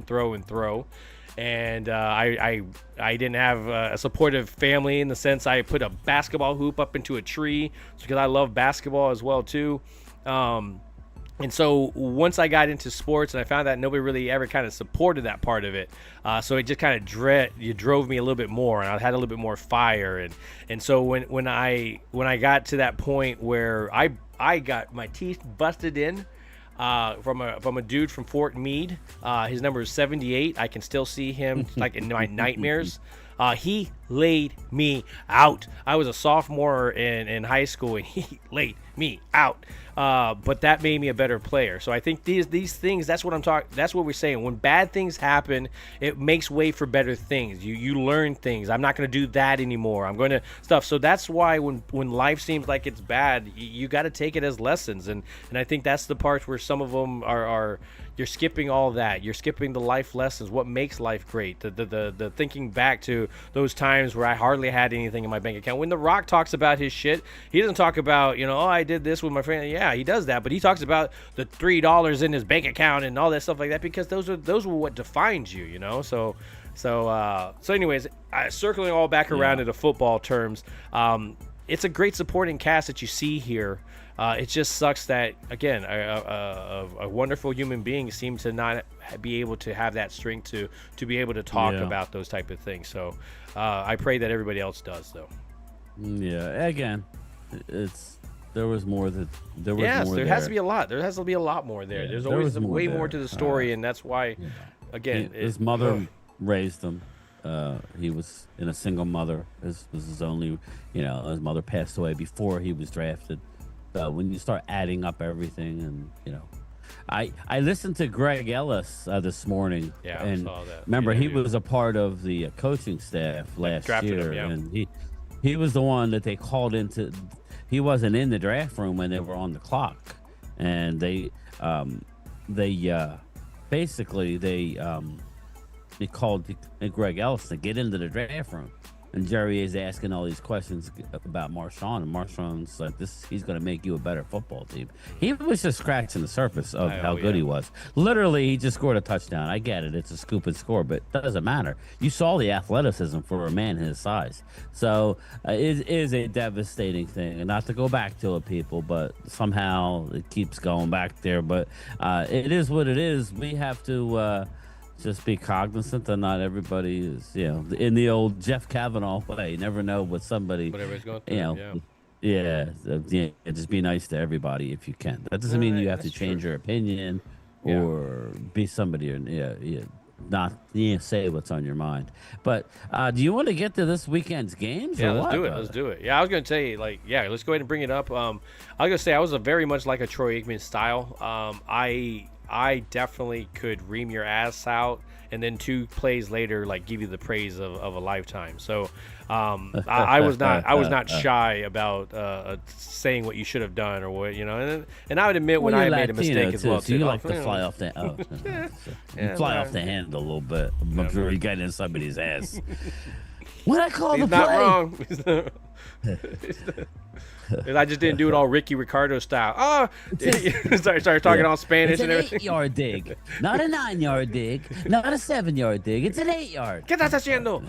S3: And I didn't have a supportive family in the sense I put a basketball hoop up into a tree because I love basketball as well too. And so once I got into sports and I found that nobody really ever kind of supported that part of it, so it just kind of drove me a little bit more, and I had a little bit more fire. And so when I got to that point where I got my teeth busted in. From a dude from Fort Meade. His number is 78. I can still see him like in my nightmares. He laid me out. I was a sophomore in high school, and he laid me out. But that made me a better player. So I think these things, that's what I'm talking. That's what we're saying. When bad things happen, it makes way for better things. You learn things. I'm not going to do that anymore. I'm going to stuff. So that's why when life seems like it's bad, you got to take it as lessons. And I think that's the part where some of them are you're skipping all that. You're skipping the life lessons. What makes life great? The thinking back to those times where I hardly had anything in my bank account. When The Rock talks about his shit, he doesn't talk about, I did this with my friend. Yeah, he does that, but he talks about the $3 in his bank account and all that stuff like that, because those were what defines you, So anyways, circling all back around into football terms, it's a great supporting cast that you see here. It just sucks that, again, a wonderful human being seems to not be able to have that strength to be able to talk about those type of things. So I pray that everybody else does, though.
S4: Yeah, again, there was more that there was.
S3: Yes,
S4: more
S3: there
S4: there
S3: has to be a lot. There has to be a lot more there.
S4: Yeah,
S3: There's
S4: there
S3: always
S4: was
S3: way
S4: more
S3: more
S4: there.
S3: to the story, and that's why, again,
S4: his mother raised him. He was in a single mother. This was his only, his mother passed away before he was drafted. So when you start adding up everything, and I listened to Greg Ellis this morning.
S3: Yeah,
S4: and
S3: I saw that.
S4: remember he was a part of the coaching staff last year,
S3: him,
S4: and he was the one that they called into. He wasn't in the draft room when they were on the clock, and they called Greg Ellis to get into the draft room. And Jerry is asking all these questions about Marshawn, and Marshawn's like, he's going to make you a better football team. He was just scratching the surface of how good he was. Literally, he just scored a touchdown. I get it. It's a scoop and score, but it doesn't matter. You saw the athleticism for a man his size. So it is a devastating thing. And not to go back to it, people, but somehow it keeps going back there. But it is what it is. We have to... just be cognizant that not everybody is, in the old Jeff Kavanaugh way. You never know what somebody,
S3: whatever's going through,
S4: just be nice to everybody if you can. That doesn't mean you have to change your opinion or be somebody or not say what's on your mind. But do you want to get to this weekend's games?
S3: Yeah,
S4: or
S3: let's
S4: what,
S3: do it.
S4: brother?
S3: Let's do it. Yeah, I was gonna say let's go ahead and bring it up. I was gonna say I was very much like a Troy Aikman style. I definitely could ream your ass out, and then 2 plays later, give you the praise of a lifetime. So I was not shy about saying what you should have done or what and I would admit when I made a mistake as well
S4: so
S3: too.
S4: you like to fly off the fly off the handle a little bit before you get in somebody's ass. What I call
S3: He's
S4: the
S3: not
S4: play?
S3: wrong. I just didn't do it all Ricky Ricardo style. Started talking all Spanish
S4: it's
S3: and
S4: an
S3: everything.
S4: 8-yard dig, not a 9-yard dig, not a 7-yard dig. It's an 8-yard.
S3: ¿Qué estás haciendo?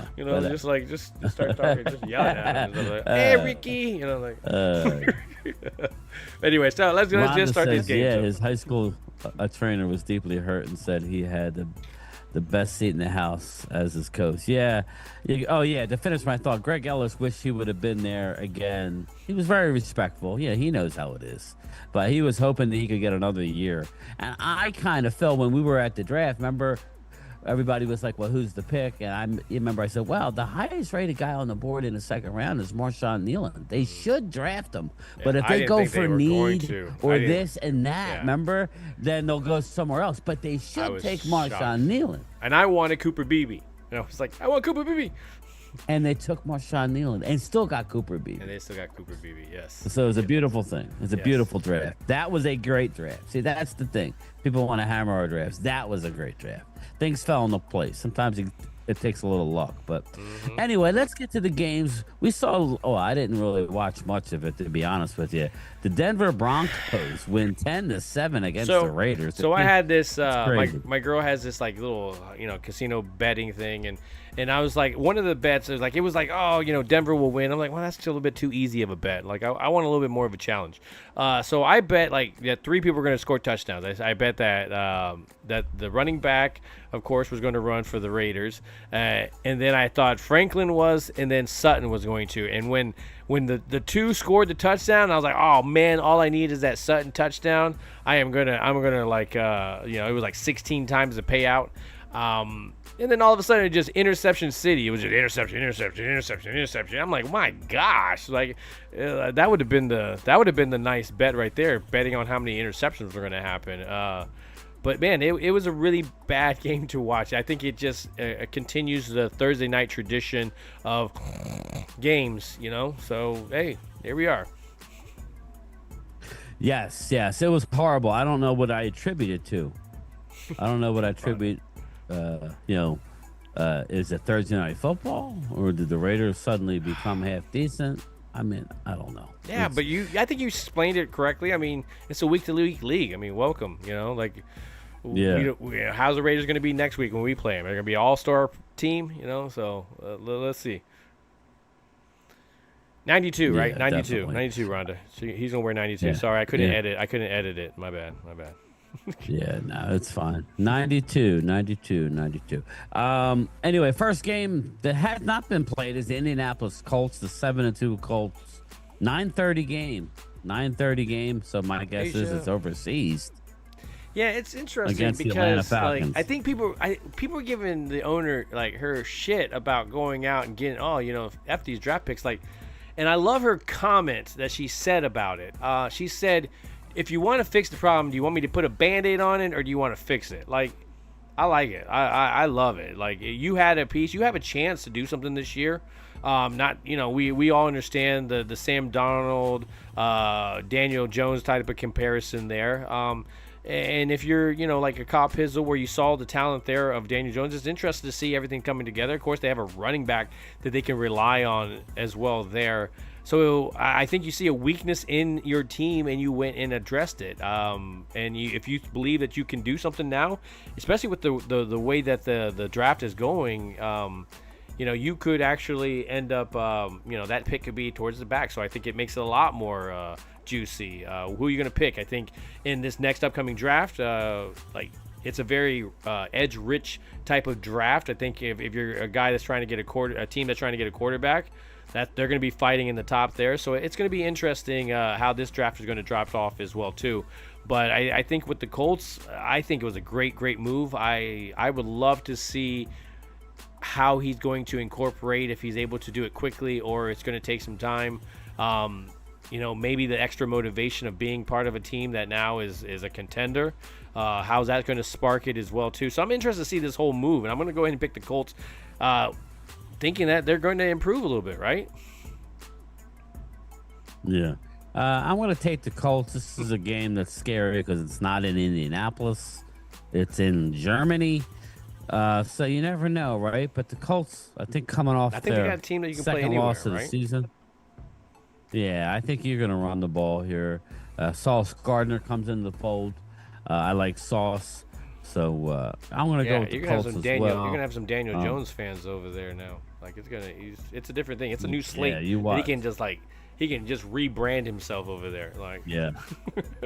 S3: Just start talking, just yelling at him. Like, hey, Ricky, Anyway, so let's just start these games.
S4: Yeah, his high school trainer was deeply hurt and said he had the best seat in the house as his coach. Yeah. To finish my thought, Greg Ellis wished he would have been there again. He was very respectful. Yeah, he knows how it is. But he was hoping that he could get another year. And I kind of felt when we were at the draft, remember, everybody was like, well, who's the pick? And I said, well, the highest rated guy on the board in the second round is Marshawn Nealon. They should draft him. But if they go for need or this and that, remember, then they'll go somewhere else. But they should take Marshawn Nealon.
S3: And I wanted Cooper Beebe. I was like, I want Cooper Beebe.
S4: And they took Marshawn Nealon and still got Cooper Beebe.
S3: And they still got Cooper Beebe, yes.
S4: So it was a beautiful thing. It's a beautiful draft. That was a great draft. See, that's the thing. People want to hammer our drafts. That was a great draft. Things fell into place. Sometimes it takes a little luck. But anyway, let's get to the games. We saw, I didn't really watch much of it, to be honest with you. The Denver Broncos win 10-7 against the Raiders.
S3: So I had this, my girl has this little, casino betting thing. And I was like, one of the bets is it was Denver will win. I'm like, well, that's still a bit too easy of a bet. I want a little bit more of a challenge. So I bet that 3 people were going to score touchdowns. I bet that that the running back, of course, was going to run for the Raiders. And then I thought Franklin was, and then Sutton was going to. And when the 2 scored the touchdown, I was like, oh man, all I need is that Sutton touchdown. I'm gonna it was 16 times the payout. And then all of a sudden, it just interception city. It was just interception. I'm like, my gosh, like that would have been the nice bet right there, betting on how many interceptions were going to happen. But man, it was a really bad game to watch. I think it just continues the Thursday night tradition of games, So hey, here we are.
S4: Yes, it was horrible. I don't know what I attribute it to. I don't know what I attribute. Is it Thursday night football, or did the Raiders suddenly become half decent? I mean, I don't know.
S3: Yeah, but I think you explained it correctly. I mean, it's a week-to-week league. I mean, welcome. How's the Raiders going to be next week when we play them? They're going to be an all-star team. So let's see. 92, right? 92, definitely. 92, Rhonda. He's gonna wear 92. Yeah, sorry, I couldn't edit it. My bad.
S4: Yeah, no, it's fine. 92. Anyway, first game that has not been played is the Indianapolis Colts, the 7-2 Colts. 9:30 game. So my guess is it's overseas.
S3: Yeah, it's interesting
S4: against
S3: because
S4: the Atlanta Falcons.
S3: I think people are giving the owner her shit about going out and getting F these draft picks and I love her comment that she said about it. She said, if you want to fix the problem, do you want me to put a Band-Aid on it or do you want to fix it? I like it. I love it. You had a piece. You have a chance to do something this year. We all understand the Sam Darnold, Daniel Jones type of comparison there. And if you're, like a Kyle Pizzle where you saw the talent there of Daniel Jones, it's interesting to see everything coming together. Of course, they have a running back that they can rely on as well there. So I think you see a weakness in your team and you went and addressed it. If you believe that you can do something now, especially with the way that the draft is going, you could actually end up, that pick could be towards the back. So I think it makes it a lot more juicy. Who are you going to pick? I think in this next upcoming draft, it's a very edge-rich type of draft. I think if you're a guy that's trying to get a team that's trying to get a quarterback, that they're going to be fighting in the top there. So it's going to be interesting how this draft is going to drop off as well too. But I think with the Colts, I think it was a great move. I would love to see how he's going to incorporate, if he's able to do it quickly or it's going to take some time. Maybe the extra motivation of being part of a team that now is a contender. How's that going to spark it as well too? So I'm interested to see this whole move, and I'm going to go ahead and pick the Colts, thinking that they're going to improve a little bit, right?
S4: Yeah. I'm going to take the Colts. This is a game that's scary because it's not in Indianapolis. It's in Germany. So you never know, right? But the Colts, I think, coming off
S3: they got a team that you can play anywhere,
S4: loss of the season. Yeah, I think you're going to run the ball here. Sauce Gardner comes into the fold. I like Sauce. So I'm going to go with the Colts as well.
S3: You're going to have some Daniel Jones fans over there now. It's a different thing. It's a new slate. Yeah, you watch. He can just rebrand himself over there.
S4: Yeah.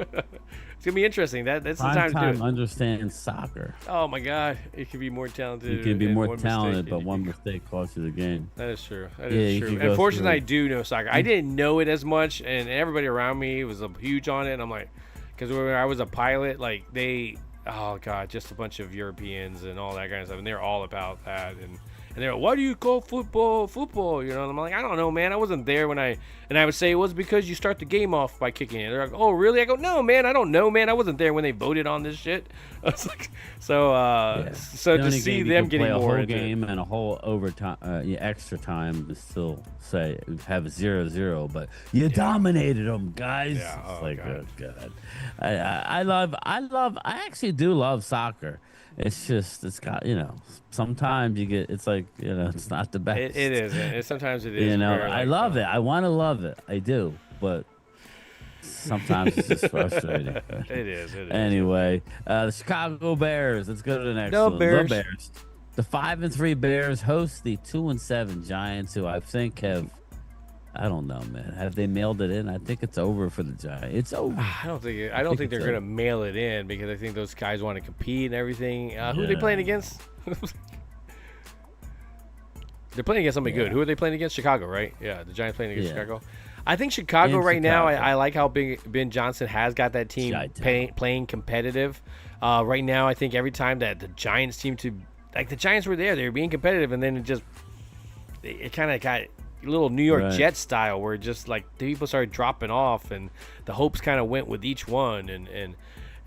S3: It's gonna be interesting. That's the time to do it.
S4: Understands soccer.
S3: Oh my God, it could be more talented.
S4: You can be more talented, but one mistake costs you the game.
S3: That is true. That is true. Unfortunately, I do know soccer. I didn't know it as much, and everybody around me was huge on it. And I'm like, because when I was a pilot, oh God, just a bunch of Europeans and all that kind of stuff, and they're all about that. And they're like, why do you call football? And I'm like, I don't know, man. I wasn't there when I would say it was because you start the game off by kicking it. They're like, oh, really? I go, no, man. I don't know, man. I wasn't there when they voted on this shit. I was like, so to see them getting more
S4: a whole game and a whole overtime, extra time to still have a 0-0, but you dominated them, guys.
S3: Yeah,
S4: it's good. I actually do love soccer. It's just, it's got, sometimes you get, it's like, it's not the best.
S3: It is. Sometimes it is.
S4: I love it. I want to love it. I do. But sometimes it's just frustrating.
S3: It is.
S4: Anyway, the Chicago Bears. Let's go to the next one.
S3: Bears.
S4: The Bears. The 5-3 Bears host the 2-7 Giants, who I think have, I don't know, man. Have they mailed it in? I think it's over for the Giants. It's over.
S3: I don't think they're going to mail it in because I think those guys want to compete and everything. Who are they playing against? They're playing against somebody good. Who are they playing against? Chicago, right? Yeah, the Giants playing against Chicago. I think Chicago now, I like how Ben Johnson has got that team playing competitive. Right now, I think every time that the Giants seem to like the Giants were there, they were being competitive, and then it kind of got a little New York Jets style where just like the people started dropping off, and the hopes kind of went with each one,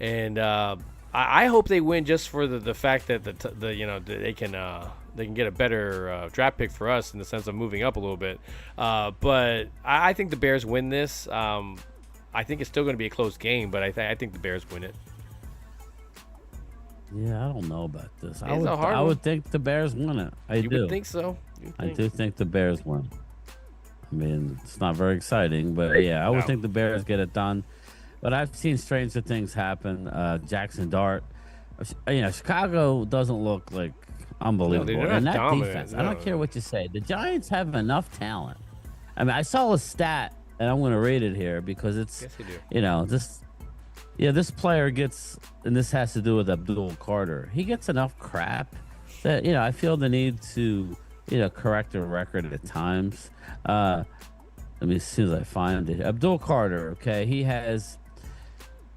S3: and I hope they win just for the fact that they can get a better draft pick for us in the sense of moving up a little bit. But I think the Bears win this. I think it's still going to be a close game, but I think the Bears win it.
S4: Yeah, I don't know about this.
S3: I
S4: would think the Bears win it.
S3: You would think so.
S4: I do think the Bears win. I mean, it's not very exciting, but yeah, I would think the Bears get it done. But I've seen stranger things happen. Jackson Dart. Chicago doesn't look like unbelievable.
S3: No,
S4: and that
S3: dominant.
S4: defense, I don't care what you say. The Giants have enough talent. I mean, I saw a stat, and I'm going to read it here because it's,
S3: yes, you do.
S4: this player gets, and this has to do with Abdul Carter. He gets enough crap that, I feel the need to, correct a record at times. Let me, as soon as I find it. Abdul Carter, okay, he has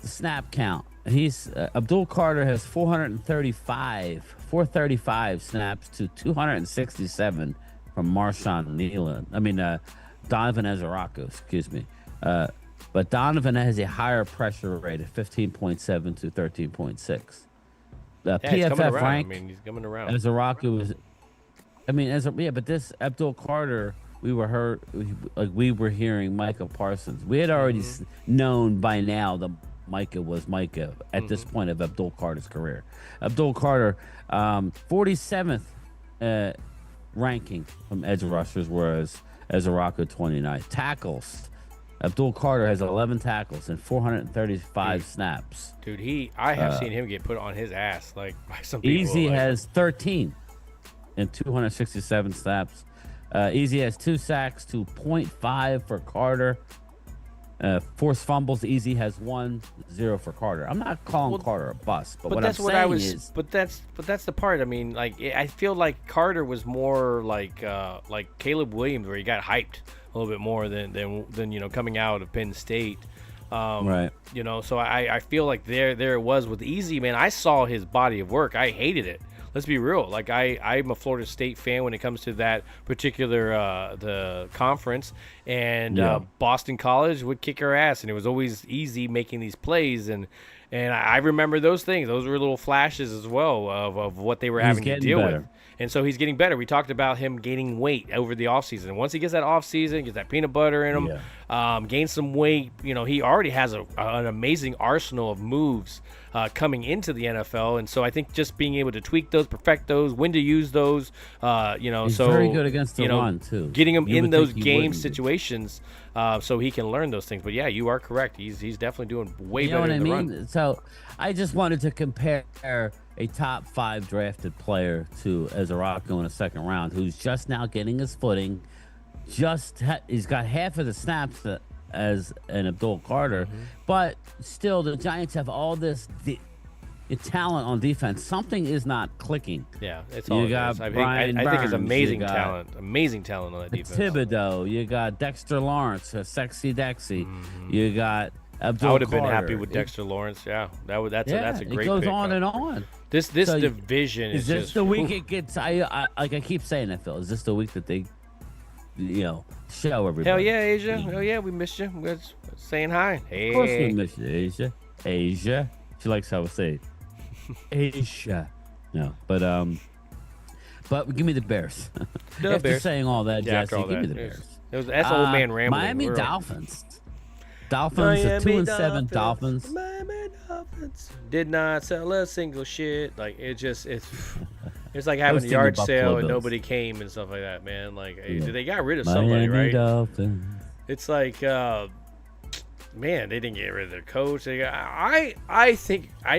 S4: the snap count. Abdul Carter has 435 snaps to 267 from Donovan Ezeraku, excuse me. But Donovan has a higher pressure rate of 15.7 to 13.6. PFF rank.
S3: He's coming around.
S4: Ezeraku is. But this Abdul Carter, we were hearing Micah Parsons. We had already known by now that Micah was Micah at this point of Abdul Carter's career. Abdul Carter, 47th ranking from edge rushers, whereas Ezeraku 29th. Tackles. Abdul Carter has 11 tackles and 435 snaps.
S3: Dude, I have seen him get put on his ass by some people.
S4: Easy has 13 and 267 snaps. Easy has 2 sacks to 0.5 for Carter. Forced fumbles, Easy has 1, 0 for Carter. I'm not calling Carter a bust, but what I'm saying is...
S3: But that's the part. I mean, I feel like Carter was more like Caleb Williams, where he got hyped a little bit more than coming out of Penn State.
S4: Right.
S3: So I feel like there it was with Easy, man. I saw his body of work. I hated it. Let's be real. I'm a Florida State fan when it comes to that particular the conference, and Boston College would kick our ass, and it was always Easy making these plays, and I remember those things. Those were little flashes as well of what they were having to deal with. And so he's getting better. We talked about him gaining weight over the offseason. Once he gets that offseason, gets that peanut butter in him, gains some weight, he already has an amazing arsenal of moves coming into the NFL. And so I think just being able to tweak those, perfect those, when to use those,
S4: he's very good against the run, too.
S3: Getting him in those game situations so he can learn those things. But, yeah, you are correct. He's definitely doing way better in the run.
S4: So I just wanted to compare a top 5 drafted player to Ezeraku in the second round, who's just now getting his footing. He's got half of the snaps as an Abdul Carter, but still the Giants have all this talent on defense. Something is not clicking.
S3: Yeah, it's all.
S4: Bryan
S3: I think it's amazing
S4: Burns,
S3: talent on that defense.
S4: Thibodeau, you got Dexter Lawrence, Sexy Dexy, you got Abdul
S3: I would have
S4: Carter.
S3: been happy with Dexter Lawrence. Yeah, that's a great.
S4: It goes
S3: pick,
S4: on and on.
S3: This division
S4: is
S3: just
S4: this the week it gets. I keep saying that, Phil. Is this the week that they, show everybody?
S3: Hell yeah, Asia. Hell yeah, we missed you. We're saying hi. Hey.
S4: Of course we miss you, Asia. Asia. She likes how I say it. Asia. No, but give me the Bears. After
S3: Bears.
S4: saying all that, Jesse, give me the
S3: Bears.
S4: Bears.
S3: That's old man rambling.
S4: Miami Dolphins. Dolphins, the 2-7 Dolphins.
S3: Miami Dolphins did not sell a single shit. It's like having a yard sale and nobody came and stuff like that, man. They got rid of somebody, right?
S4: Dolphins.
S3: It's like, man, they didn't get rid of their coach. I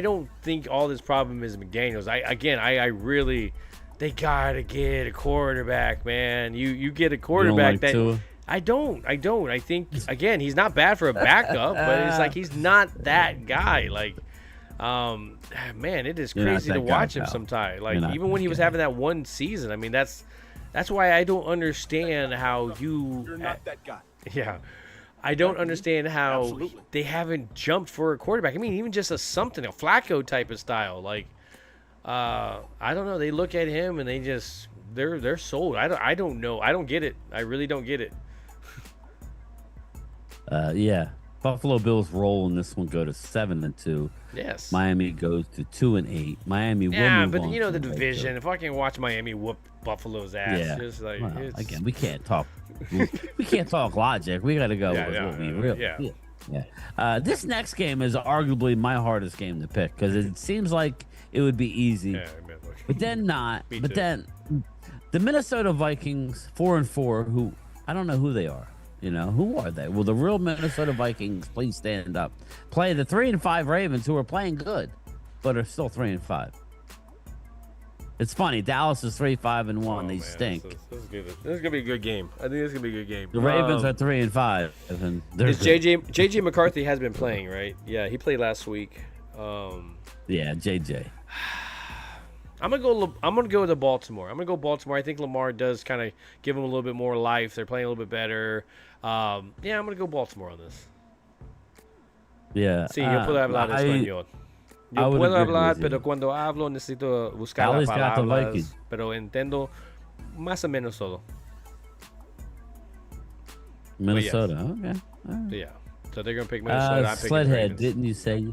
S3: don't think all this problem is McDaniels. They gotta get a quarterback, man. You get a quarterback
S4: that. Tua?
S3: I don't. I think, again, he's not bad for a backup, but it's like he's not that guy. Man, it is crazy to watch him sometimes. Even when he was having that one season, I mean, that's why I don't understand how
S5: You're not that guy.
S3: Yeah. I don't understand how they haven't jumped for a quarterback. I mean, even just a Flacco type of style. I don't know. They look at him and they're sold. I don't know. I don't get it. I really don't get it.
S4: Yeah. Buffalo Bills roll in this one, go to 7-2.
S3: Yes.
S4: Miami goes to 2-8. Miami will move
S3: but
S4: on
S3: you know
S4: to
S3: the division. If I can watch Miami whoop Buffalo's ass,
S4: Yeah.
S3: just like
S4: Well,
S3: it's,
S4: again, we can't talk. We can't talk logic. We got to go with what we really. Yeah. This next game is arguably my hardest game to pick because it seems like it would be easy, but then not. But then the Minnesota Vikings, 4-4, who I don't know who they are. You know, who are they? Well, the real Minnesota Vikings, please stand up. Play the 3-5 Ravens, who are playing good, but are still 3-5. It's funny. Dallas is 3-5-1. They stink.
S3: This is gonna be a good game. I think this is gonna be a good game.
S4: The Ravens are 3-5, and they're
S3: JJ McCarthy has been playing, right? Yeah, he played last week.
S4: Yeah, JJ.
S3: I'm gonna go to Baltimore. I'm gonna go Baltimore. I think Lamar does kind of give them a little bit more life. They're playing a little bit better. Yeah, I'm gonna go Baltimore on this.
S4: Yeah.
S3: Sí, yo puedo hablar español. Yo puedo hablar, pero cuando hablo necesito buscar las palabras. Pero entiendo más o menos todo.
S4: Minnesota, okay.
S3: Right. Yeah. So they're gonna pick Minnesota. I'm picking
S4: Sledhead,
S3: Ravens.
S4: didn't you say?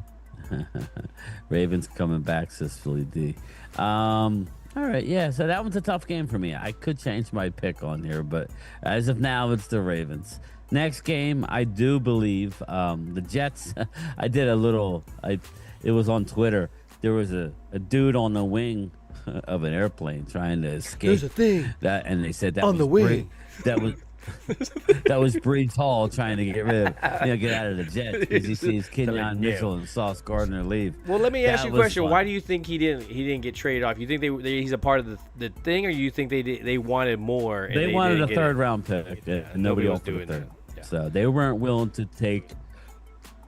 S4: Ravens coming back, says Philly D. All right, yeah. So that one's a tough game for me. I could change my pick on here, but as of now, it's the Ravens. Next game, I do believe the Jets. I did a little. It was on Twitter. There was a dude on the wing of an airplane trying to escape.
S3: There's a thing
S4: and they said that
S3: on
S4: was
S3: the wing.
S4: That was Brees Hall trying to get out of the Jets because he sees Kenyon Mitchell and Sauce Gardner leave.
S3: Well, let me ask you a question. Fun. Why do you think he didn't get traded off? You think he's a part of the thing, or you think they wanted more? And
S4: they wanted a third round pick, and nobody was doing that. Yeah. So they weren't willing to take.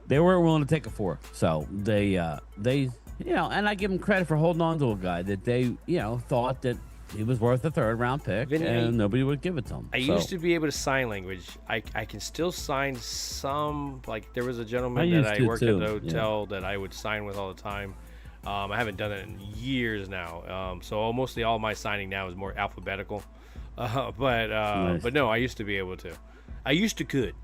S4: They weren't willing to take a 4. So they and I give them credit for holding on to a guy that they thought that he was worth a third round pick, and nobody would give it to him.
S3: I used to be able to sign language. I can still sign some. Like there was a gentleman that I worked at the hotel that I would sign with all the time. I haven't done it in years now. So mostly all my signing now is more alphabetical. But no, I used to be able to. I used to could.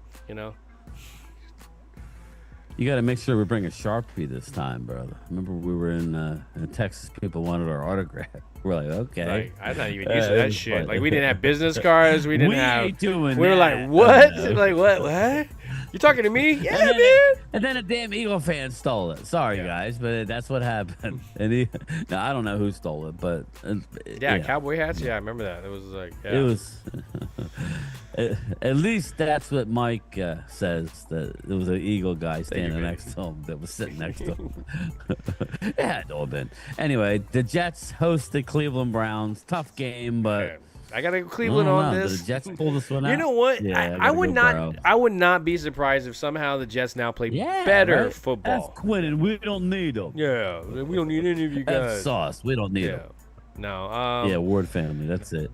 S4: You got to make sure we bring a Sharpie this time, brother. Remember we were in Texas. People wanted our autograph. We're like, okay.
S3: Right. I'm not even used to that shit. Funny. Like we didn't have business cards. We
S4: ain't doing
S3: we were
S4: that.
S3: Like, what? Like what? What? You talking to me? Yeah, man.
S4: And then a damn Eagle fan stole it. Sorry, guys, but that's what happened. And I don't know who stole it, but
S3: cowboy hats. Yeah, I remember that. It was like
S4: it was. At least that's what Mike says. That it was an Eagle guy standing next to him that was sitting next to him. It had to have been. Anyway, the Jets host the Cleveland Browns. Tough game, but
S3: I gotta go Cleveland on this.
S4: The Jets pull this one out.
S3: You know what?
S4: Yeah,
S3: I would not. Browns. I would not be surprised if somehow the Jets now play better football.
S4: That's Quinn. We don't need them.
S3: Yeah, we don't need any of you guys.
S4: That's Sauce. We don't need them.
S3: No.
S4: Ward family. That's it.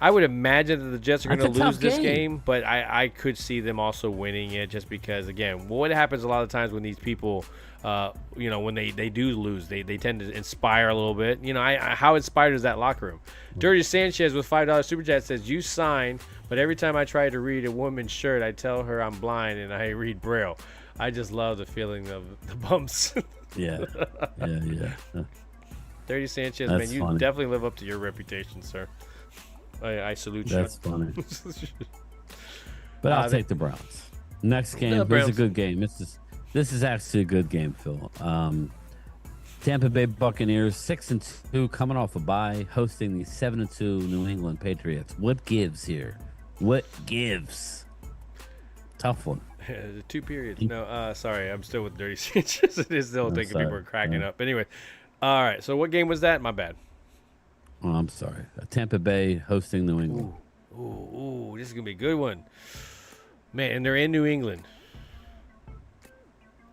S3: I would imagine that the Jets are going to lose this game, but I could see them also winning it just because, again, what happens a lot of times when these people, when they do lose, they tend to inspire a little bit. How inspired is that locker room? Dirty Sanchez with $5 Super Chat says, you sign, but every time I try to read a woman's shirt, I tell her I'm blind and I read Braille. I just love the feeling of the bumps.
S4: Yeah.
S3: Dirty Sanchez,
S4: That's
S3: man, you
S4: funny.
S3: definitely live up to your reputation, sir. I salute you.
S4: That's funny. But I'll take the Browns. Next game is a good game. This is actually a good game, Phil. Tampa Bay Buccaneers 6-2, coming off a bye, hosting the 7-2 New England Patriots. What gives here? What gives? Tough one.
S3: The 2 periods. No, sorry, I'm still with Dirty Sanchez. It is still thinking people are cracking up. Anyway, all right. So what game was that? My bad.
S4: Oh, I'm sorry. Tampa Bay hosting New England.
S3: Ooh, this is going to be a good one. Man, and they're in New England.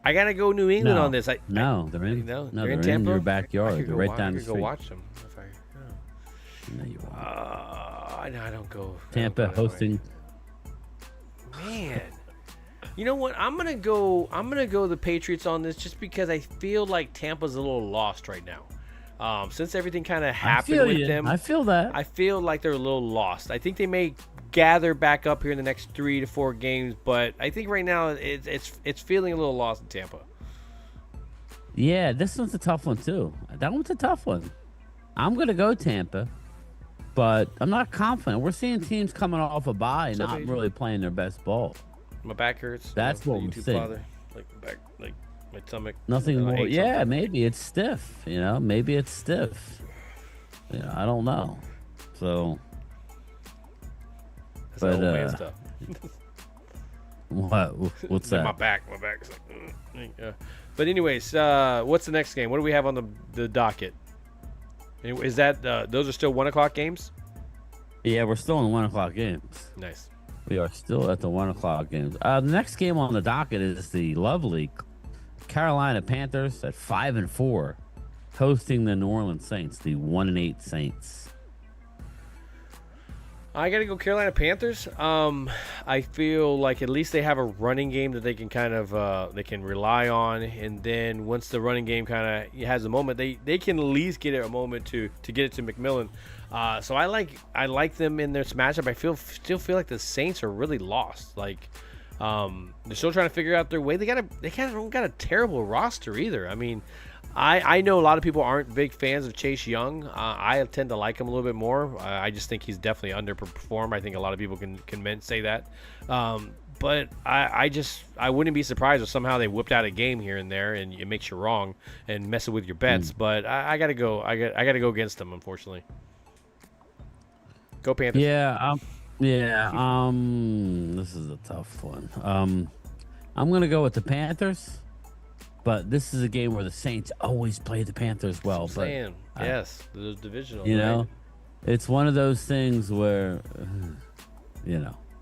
S3: I got to go New England on this.
S4: They're in
S3: Tampa?
S4: in your backyard. They're right down the street.
S3: I could go watch them.
S4: No, you won't.
S3: I don't go.
S4: Tampa hosting.
S3: Man. You know what? I'm gonna go the Patriots on this just because I feel like Tampa's a little lost right now. Since everything kind of happened with them,
S4: I feel that.
S3: I feel like they're a little lost. I think they may gather back up here in the next 3 to 4 games, but I think right now it's feeling a little lost in Tampa.
S4: Yeah, this one's a tough one too. That one's a tough one. I'm gonna go Tampa, but I'm not confident. We're seeing teams coming off a bye, not really playing their best ball.
S3: My back hurts.
S4: That's what we're seeing.
S3: Like my back, like my stomach.
S4: Nothing more. Yeah,
S3: something.
S4: maybe it's stiff. Maybe it's stiff. I don't know. So,
S3: That's
S4: but
S3: old man stuff.
S4: what's that?
S3: My back's like. But anyways, what's the next game? What do we have on the docket? Is that those are still 1:00 games?
S4: Yeah, we're still in the 1:00 games.
S3: Nice.
S4: We are still at the 1:00 games. The next game on the docket is the lovely Carolina Panthers at 5-4, hosting the New Orleans Saints, the 1-8 Saints.
S3: I gotta go Carolina Panthers. I feel like at least they have a running game that they can kind of they can rely on, and then once the running game kind of has a moment, they can at least get it a moment to get it to McMillan. So I like them in this matchup. I still feel like the Saints are really lost. Like they're still trying to figure out their way. They don't got a terrible roster either. I mean, I know a lot of people aren't big fans of Chase Young. I tend to like him a little bit more. I just think he's definitely underperformed. I think a lot of people can say that. But I wouldn't be surprised if somehow they whipped out a game here and there and it makes you wrong and mess it with your bets. But I gotta go. I gotta go against them, unfortunately. Go Panthers.
S4: Yeah. This is a tough one. I'm gonna go with the Panthers, but this is a game where the Saints always play the Panthers well.
S3: That's what I'm saying. Yes, the divisional.
S4: Right? It's one of those things where,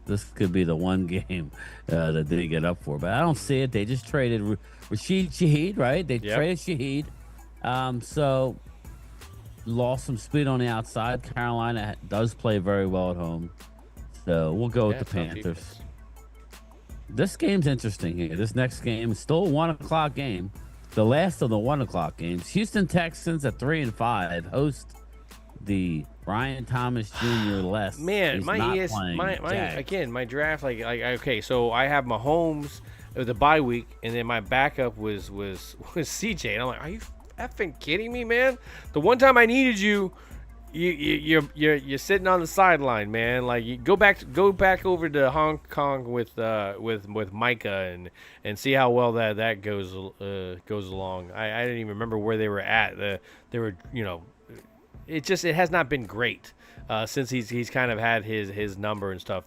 S4: this could be the one game that they get up for, but I don't see it. They just traded Rashid Shaheed, right? They traded Shaheed, so lost some speed on the outside. Carolina does play very well at home, so we'll go with the Panthers. This game's interesting here. This next game is still a 1:00 game, the last of the 1:00 games. Houston Texans at 3-5 host the Bryan Thomas Jr.
S3: Man, my draft, okay, so I have Mahomes with the bye week, and then my backup was CJ, and I'm like, are you effing kidding me, man? The one time I needed you, you're sitting on the sideline, man. Like, you go back over to Hong Kong with Micah and see how well that goes along. I didn't even remember where they were at. They were, it has not been great since he's kind of had his number and stuff.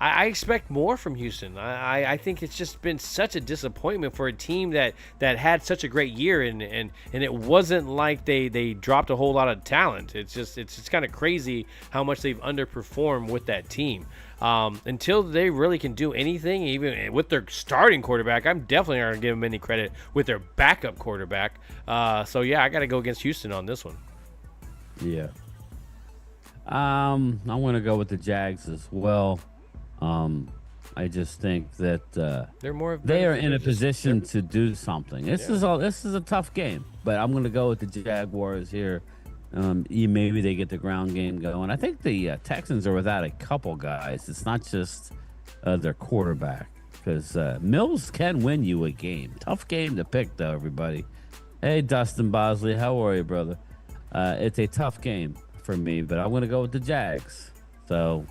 S3: I expect more from Houston. I think it's just been such a disappointment for a team that had such a great year, and it wasn't like they dropped a whole lot of talent. It's just kind of crazy how much they've underperformed with that team. Until they really can do anything, even with their starting quarterback, I'm definitely not going to give them any credit with their backup quarterback. So yeah, I got to go against Houston on this one.
S4: Yeah. I'm going to go with the Jags as well. I just think that they are in a position to do something. This is a tough game, but I'm going to go with the Jaguars here. Maybe they get the ground game going. I think the Texans are without a couple guys. It's not just their quarterback, because Mills can win you a game. Tough game to pick, though, everybody. Hey, Dustin Bosley, how are you, brother? It's a tough game for me, but I'm going to go with the Jags. So,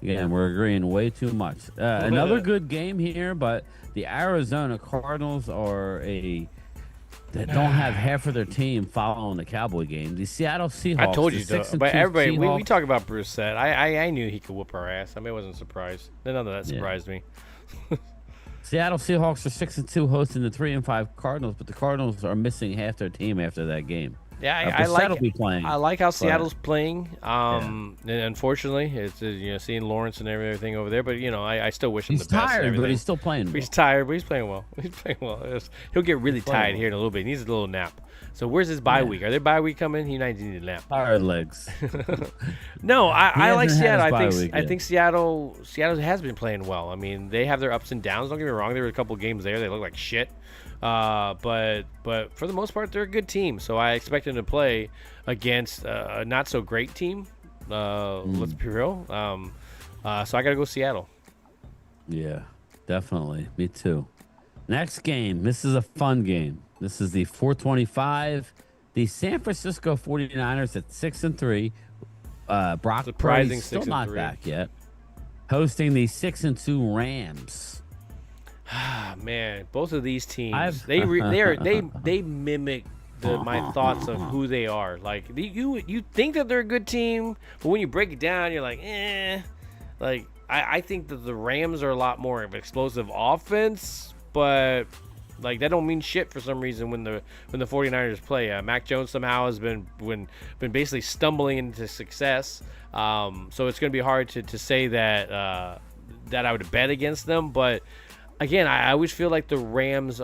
S4: again, we're agreeing way too much. Another good game here, but the Arizona Cardinals that don't have half of their team following the Cowboy game. The Seattle Seahawks.
S3: I told you so. But everybody, we talk about Brissett. I knew he could whoop our ass. I mean, I wasn't surprised. None of that surprised me.
S4: Seattle Seahawks are 6-2 hosting the 3-5 Cardinals, but the Cardinals are missing half their team after that game.
S3: Yeah, I
S4: Brissett
S3: like.
S4: be playing.
S3: I like how
S4: but-
S3: Seattle's playing. And unfortunately, it's seeing Lawrence and everything over there. But I still wish him
S4: He's
S3: the best. and
S4: tired, but
S3: everything.
S4: he's still playing.
S3: He's tired, but he's playing well. He's playing well. He'll get really
S4: playing
S3: tired
S4: well.
S3: here in a little bit. He needs a little nap. So where's his bye week? Are there bye week coming? He might need a nap.
S4: Tired legs.
S3: No, I like
S4: hasn't had
S3: Seattle.
S4: his bye week
S3: I
S4: yet.
S3: think Seattle has been playing well. I mean, they have their ups and downs. Don't get me wrong. There were a couple games there they look like shit. But for the most part, they're a good team. So I expect them to play against a not so great team. Let's be real. So I got to go Seattle.
S4: Yeah, definitely. Me too. Next game. This is a fun game. This is the 425. The San Francisco 49ers at 6-3. Brock
S3: Surprising
S4: Purdy's still not
S3: 6-3.
S4: back yet. Hosting the 6-2 Rams.
S3: Man, both of these teams
S4: I've-
S3: they mimic my thoughts of who they are. Like you think that they're a good team, but when you break it down, you're like, eh. Like I think that the Rams are a lot more of an explosive offense, but like that don't mean shit for some reason when the 49ers play. Mac Jones somehow has been basically stumbling into success. So it's going to be hard to say that that I would bet against them, but again, I always feel like the Rams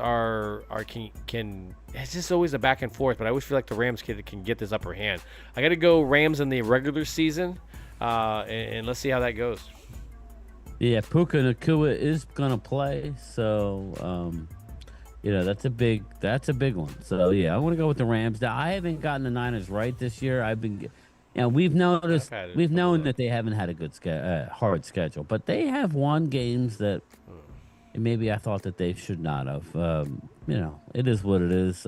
S3: can. It's just always a back and forth, but I always feel like the Rams can get this upper hand. I got to go Rams in the regular season, and let's see how that goes.
S4: Yeah, Puka Nacua is gonna play, so that's a big one. So yeah, I want to go with the Rams. Now I haven't gotten the Niners right this year. We've known that they haven't had a good hard schedule, but they have won games that maybe I thought that they should not have. It is what it is.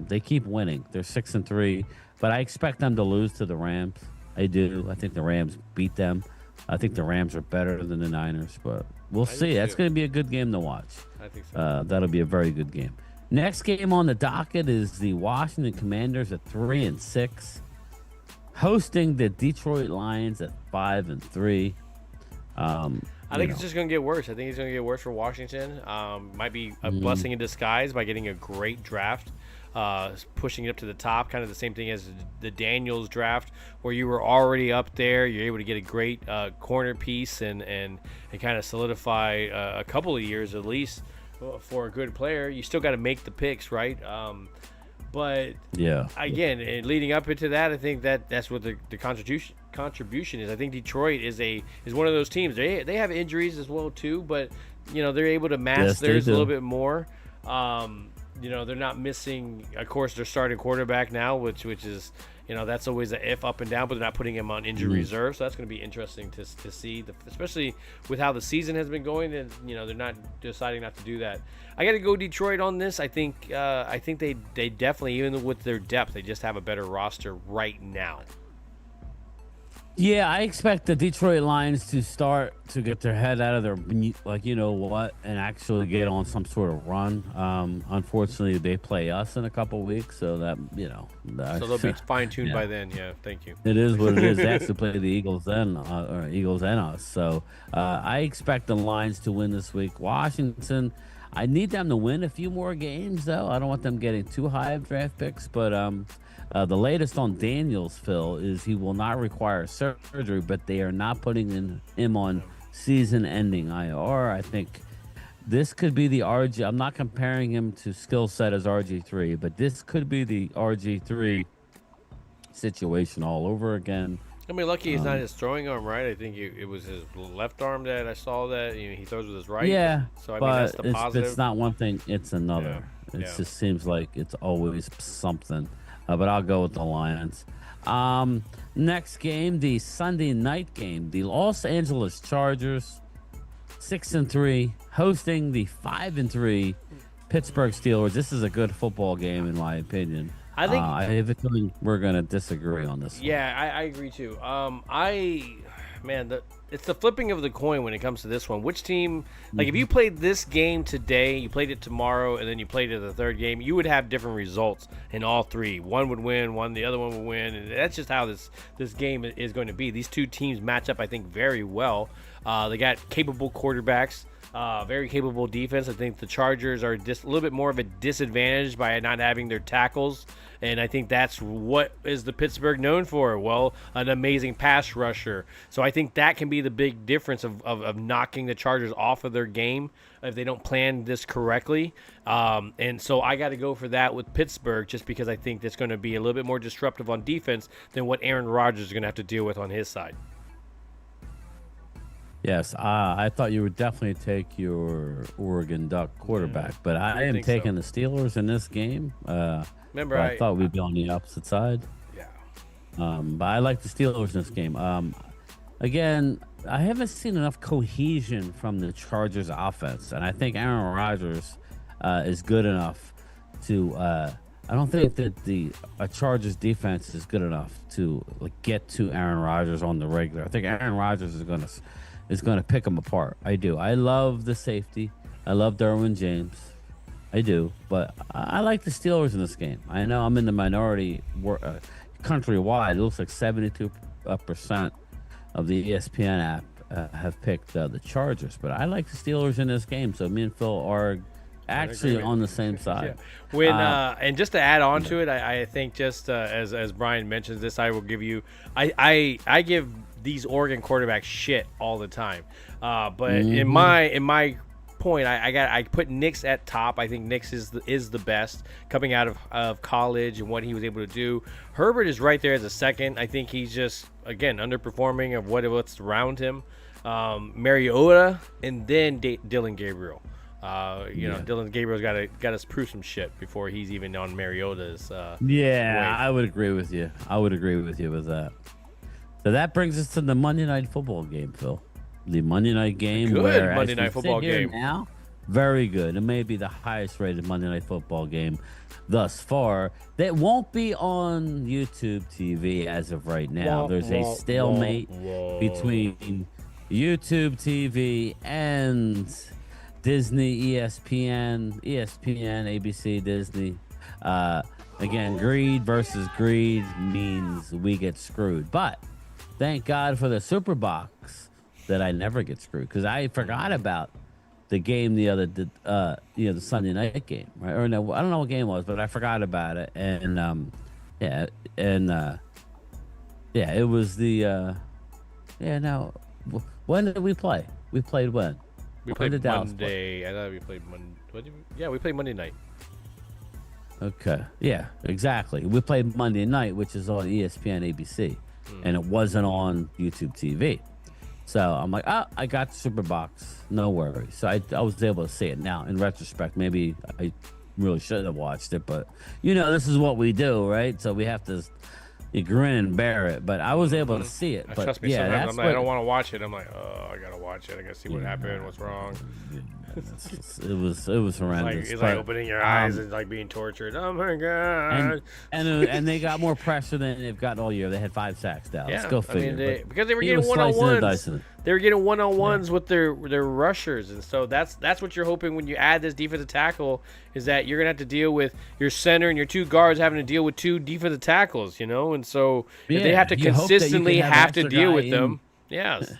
S4: They keep winning. They're 6-3, but I expect them to lose to the Rams. I do. I think the Rams beat them. I think the Rams are better than the Niners, but we'll see. That's going to be a good game to watch.
S3: I think so.
S4: That'll be a very good game. Next game on the docket is the Washington Commanders at 3-6, hosting the Detroit Lions at 5-3.
S3: I think it's just going to get worse. I think it's going to get worse for Washington. Might be a blessing in disguise by getting a great draft, pushing it up to the top. Kind of the same thing as the Daniels draft, where you were already up there. You're able to get a great corner piece and kind of solidify a couple of years at least for a good player. You still got to make the picks, right? But
S4: yeah,
S3: again, and leading up into that, I think that's what the contribution is. I think Detroit is one of those teams. They have injuries as well too, but they're able to match theirs a little bit more. They're not missing, of course, their starting quarterback now, which is that's always an if up and down, but they're not putting him on injury reserve. So that's going to be interesting to see, especially with how the season has been going. And they're not deciding not to do that. I got to go Detroit on this. I think they definitely, even with their depth, they just have a better roster right now.
S4: Yeah, I expect the Detroit Lions to start to get their head out of their, and actually get on some sort of run. Unfortunately, they play us in a couple weeks, so that,
S3: So they'll be fine-tuned by then. Yeah, thank you.
S4: It is what it is. They actually play the Eagles and us. So I expect the Lions to win this week. Washington, I need them to win a few more games, though. I don't want them getting too high of draft picks, but the latest on Daniels, Phil, is he will not require surgery, but they are not putting him on season-ending IR. I think this could be the RG. I'm not comparing him to skill set as RG3, but this could be the RG3 situation all over again.
S3: I mean, lucky he's not his throwing arm, right? I think it was his left arm that I saw that he throws with his right.
S4: Yeah,
S3: so I
S4: but
S3: mean that's the positive.
S4: it's not one thing; it's another.
S3: Yeah.
S4: It just seems like it's always something. But I'll go with the Lions. Next game, the Sunday night game, the Los Angeles Chargers, 6-3, hosting the 5-3 Pittsburgh Steelers. This is a good football game, in my opinion.
S3: I think
S4: I have a feeling we're gonna disagree on this one.
S3: Yeah, I agree too. It's the flipping of the coin when it comes to this one. Which team, like if you played this game today, you played it tomorrow, and then you played it the third game, you would have different results in all three. One would win, the other one would win, and that's just how this game is going to be. These two teams match up, I think, very well. They got capable quarterbacks. Very capable defense. I think the Chargers are just a little bit more of a disadvantage by not having their tackles And I think that's what is the Pittsburgh known for. Well, an amazing pass rusher. So I think that can be the big difference of knocking the Chargers off of their game if they don't plan this correctly. And so I got to go for that with Pittsburgh just because I think that's going to be a little bit more disruptive on defense than what Aaron Rodgers is going to have to deal with on his side.
S4: Yes, I thought you would definitely take your Oregon Duck quarterback, but I am taking the Steelers in this game.
S3: Remember,
S4: I thought we'd be on the opposite side.
S3: Yeah.
S4: But I like the Steelers in this game. Again, I haven't seen enough cohesion from the Chargers offense, and I think Aaron Rodgers is good enough to. I don't think that the Chargers defense is good enough to get to Aaron Rodgers on the regular. I think Aaron Rodgers is going to pick them apart. I do. I love the safety. I love Derwin James. I do. But I like the Steelers in this game. I know I'm in the minority countrywide. It looks like 72% of the ESPN app have picked the Chargers. But I like the Steelers in this game. So me and Phil are actually on the same side.
S3: Yeah. When and just to add on to it, I think just as Bryan mentions this, I will give you I give these Oregon quarterbacks shit all the time. But in my point, I put Nix at top. I think Nix is the best coming out of college and what he was able to do. Herbert is right there as a second. I think he's just again underperforming of what's around him. Mariota and then Dylan Gabriel. Dylan Gabriel's got to prove some shit before he's even on Mariota's. Wave.
S4: I would agree with you. I would agree with you with that. So that brings us to the Monday Night Football game, Phil. The Monday night game.
S3: Good Monday Night Football game.
S4: Now, very good. It may be the highest rated Monday Night Football game thus far. That won't be on YouTube TV as of right now. There's a stalemate between YouTube TV and Disney, ESPN, ABC, Disney. Again, greed versus greed means we get screwed. But thank God for the Super Box that I never get screwed, because I forgot about the game the Sunday night game, right? Or no, I don't know what game it was, but I forgot about it. And it was the when did we play? We played when?
S3: We played Monday. I thought we played Monday. Yeah, we played Monday night.
S4: Okay. Yeah, exactly. We played Monday night, which is on ESPN ABC, and it wasn't on YouTube TV. So I'm like, I got the Super Box. No worries. So I was able to see it. Now, in retrospect, maybe I really shouldn't have watched it, but this is what we do, right? So we have to grin and bear it. But I was able to see it. But
S3: trust me, sometimes I'm like, I don't want to watch it. I'm like, oh, I gotta watch it. I gotta see what happened, what's wrong.
S4: It was horrendous.
S3: It's like opening your eyes and like being tortured. Oh my god!
S4: And they got more pressure than they've gotten all year. They had 5 sacks down.
S3: Yeah,
S4: go figure.
S3: Because they were getting one-on-ones. They were getting one-on-ones with their rushers, and so that's what you're hoping when you add this defensive tackle is that you're gonna have to deal with your center and your 2 guards having to deal with 2 defensive tackles, and so if they have to consistently have to deal with them, yes.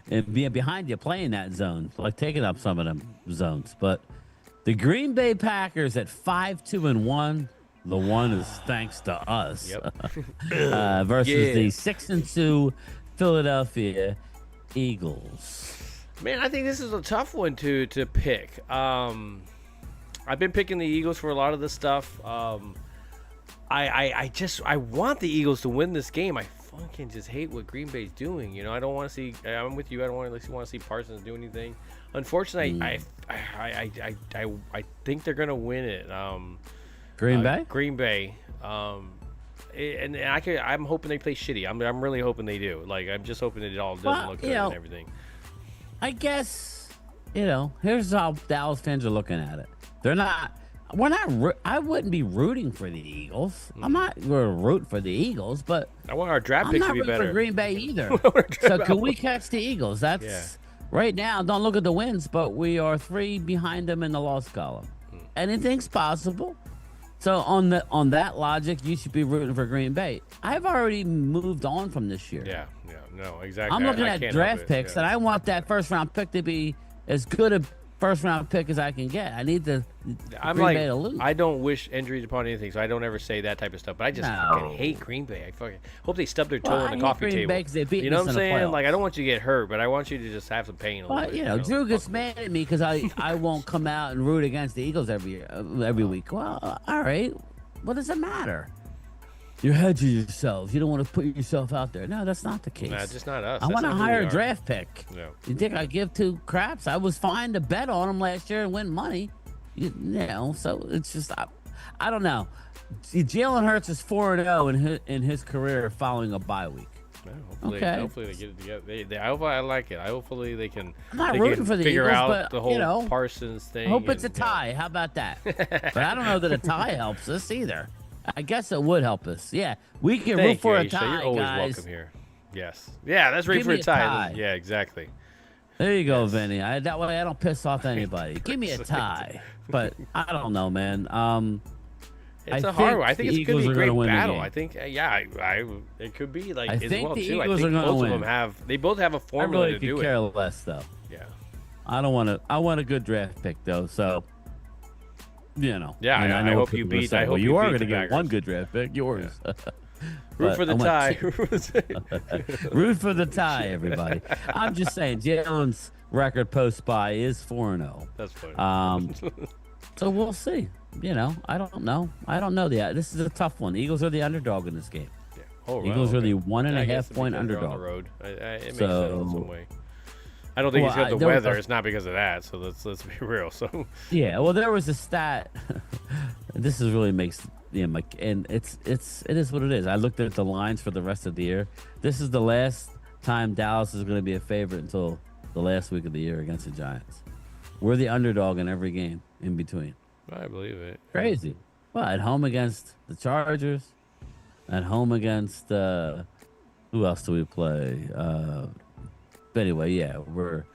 S4: And being behind you playing that zone, like taking up some of them zones. But the Green Bay Packers at 5-2-1, the one is thanks to us.
S3: Yep.
S4: Versus the 6-2 Philadelphia Eagles.
S3: Man, I think this is a tough one to pick. I've been picking the Eagles for a lot of this stuff. I want the Eagles to win this game. I fucking just hate what Green Bay's doing. I don't want to see. I'm with you. I don't want to see Parsons do anything. Unfortunately, I think they're gonna win it.
S4: Green Bay.
S3: Green Bay. And I'm hoping they play shitty. I'm really hoping they do. Like I'm just hoping it all doesn't look good and everything.
S4: I guess here's how Dallas fans are looking at it. I wouldn't be rooting for the Eagles. I'm not going to root for the Eagles, but
S3: I want our draft picks to be better.
S4: I'm not rooting for Green Bay either. So can we catch the Eagles? That's right now. Don't look at the wins, but we are 3 behind them in the loss column. Anything's possible. So on that logic, you should be rooting for Green Bay. I've already moved on from this year.
S3: No, exactly.
S4: I'm looking at draft picks, and I want that first round pick to be as good first round pick as I can get. I need the
S3: I'm
S4: Green
S3: like,
S4: Bay to lose.
S3: I don't wish injuries upon anything, so I don't ever say that type of stuff. But I just fucking hate Green Bay. I fucking hope they stub their toe
S4: Well,
S3: on
S4: I
S3: the
S4: hate
S3: coffee
S4: Green
S3: table.
S4: Bay 'cause they beat
S3: You know
S4: us
S3: what I'm
S4: in the
S3: saying?
S4: playoffs.
S3: Like, I don't want you to get hurt, but I want you to just have some pain a little
S4: But,
S3: bit.
S4: Drew gets mad at me because I won't come out and root against the Eagles every week. Well, all right. What does it matter? You're hedging yourselves. You don't want to put yourself out there. No, that's not the case.
S3: Nah, just not us.
S4: I
S3: That's
S4: want a
S3: not who we
S4: higher
S3: are.
S4: draft pick.
S3: No.
S4: You think I give two craps? I was fine to bet on them last year and win money. So it's just I don't know. See, Jalen Hurts is 4-0 in his career following a bye week.
S3: Yeah, hopefully they get it together. I like it. Hopefully they can.
S4: I'm not
S3: they
S4: rooting
S3: can
S4: for the
S3: figure
S4: Eagles,
S3: out
S4: but
S3: the whole Parsons thing.
S4: I hope it's a
S3: and,
S4: tie. How about that? But I don't know that a tie helps us either. I guess it would help us. Yeah, we can root
S3: Thank
S4: for
S3: you,
S4: a
S3: Aisha.
S4: tie,
S3: You're always
S4: guys.
S3: welcome here. Yes. Yeah, that's right
S4: Give
S3: for
S4: me
S3: a
S4: a
S3: tie.
S4: tie.
S3: Yeah, exactly.
S4: There you go, Vinny. That way I don't piss off anybody. Give me a tie. But I don't know, man.
S3: It's
S4: I
S3: a hard
S4: think
S3: one. I think
S4: the
S3: it's going
S4: Eagles
S3: to
S4: are
S3: be a
S4: gonna
S3: great
S4: win the
S3: battle.
S4: game.
S3: I think, it could be like
S4: I
S3: as
S4: think
S3: well
S4: the
S3: too.
S4: Eagles
S3: I think
S4: are gonna
S3: both of
S4: win.
S3: them they both have a
S4: I
S3: formula
S4: really
S3: to do
S4: could
S3: it.
S4: care less, though.
S3: Yeah.
S4: I don't want to. I want a good draft pick, though. So,
S3: Yeah,
S4: and
S3: I
S4: know
S3: hope
S4: what
S3: you
S4: people
S3: beat.
S4: say,
S3: I
S4: well,
S3: hope
S4: you
S3: you
S4: are
S3: beat
S4: going to
S3: the
S4: get
S3: Packers.
S4: one good draft pick. Yours.
S3: Root for the
S4: I
S3: tie.
S4: want Root for the tie, everybody. I'm just saying, Jalen's record post-bye is 4-0.
S3: That's funny.
S4: So we'll see. I don't know. This is a tough one. Eagles are the underdog in this game.
S3: Yeah. Oh,
S4: Eagles are the
S3: okay.
S4: 1.5
S3: guess
S4: point
S3: because they're
S4: underdog.
S3: on the road. It makes
S4: So-
S3: sense in some way. I don't think
S4: Well,
S3: it's because of the
S4: there was
S3: weather.
S4: a-
S3: It's not because of that. So let's be real. So
S4: Yeah, well, there was a stat. This is really makes and it is what it is. I looked at the lines for the rest of the year. This is the last time Dallas is going to be a favorite until the last week of the year against the Giants. We're the underdog in every game in between.
S3: I believe it.
S4: Crazy. Well, at home against the Chargers, at home against who else do we play? But anyway, yeah, we're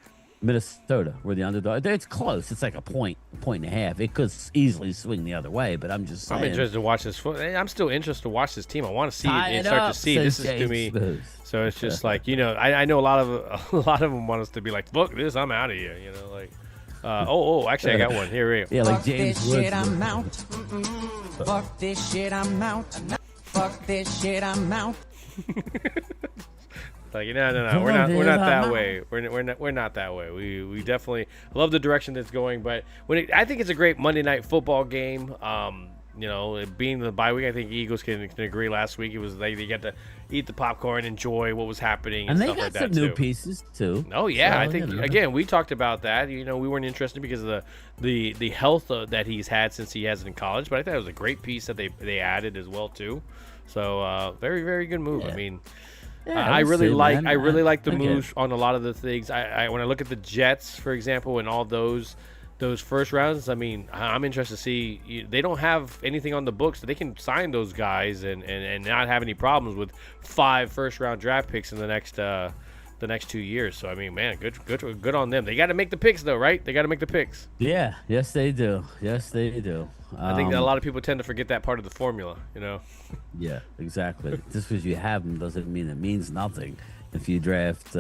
S4: Minnesota. We're the underdog. It's close. It's like a point and a half. It could easily swing the other way, but I'm just saying.
S3: I'm interested to watch this. I'm still interested to watch this team. I want to see
S4: Tie
S3: it and
S4: it
S3: start
S4: up,
S3: to see.
S4: says
S3: This is to
S4: James
S3: me.
S4: Smooth.
S3: So it's just like I know a lot of them want us to be like, fuck this, I'm out of here. Actually I got one here.
S4: Yeah, like
S2: Fuck
S4: James
S2: this
S4: Woods.
S2: shit, I'm out. Fuck this shit, I'm out. Fuck this shit, I'm out.
S3: Like no, we're not that way. We're not that way. We definitely love the direction that's going. But I think it's a great Monday night football game. It being the bye week, I think Eagles can agree. Last week it was they got to eat the popcorn, enjoy what was happening,
S4: And they
S3: stuff
S4: got
S3: like
S4: some
S3: that
S4: new
S3: too.
S4: pieces too.
S3: Oh yeah,
S4: So,
S3: I think again we talked about that. We weren't interested because of the health that he's had since he has it in college. But I thought it was a great piece that they added as well too. So very very good move.
S4: Yeah.
S3: I mean.
S4: Yeah,
S3: I
S4: we'll
S3: really
S4: see,
S3: like
S4: man.
S3: I really like the
S4: I get
S3: moves
S4: it.
S3: on a lot of the things. I when I look at the Jets, for example, and all those first rounds, I mean, I'm interested to see. They don't have anything on the books, so they can sign those guys and not have any problems with 5 first-round draft picks in the next 2 years. So I mean, man, good on them. They got to make the picks though, right? They got to make the picks.
S4: Yeah, yes they do. Yes they do.
S3: I think that a lot of people tend to forget that part of the formula.
S4: Yeah, exactly. Just because you have them doesn't mean it means nothing. If you draft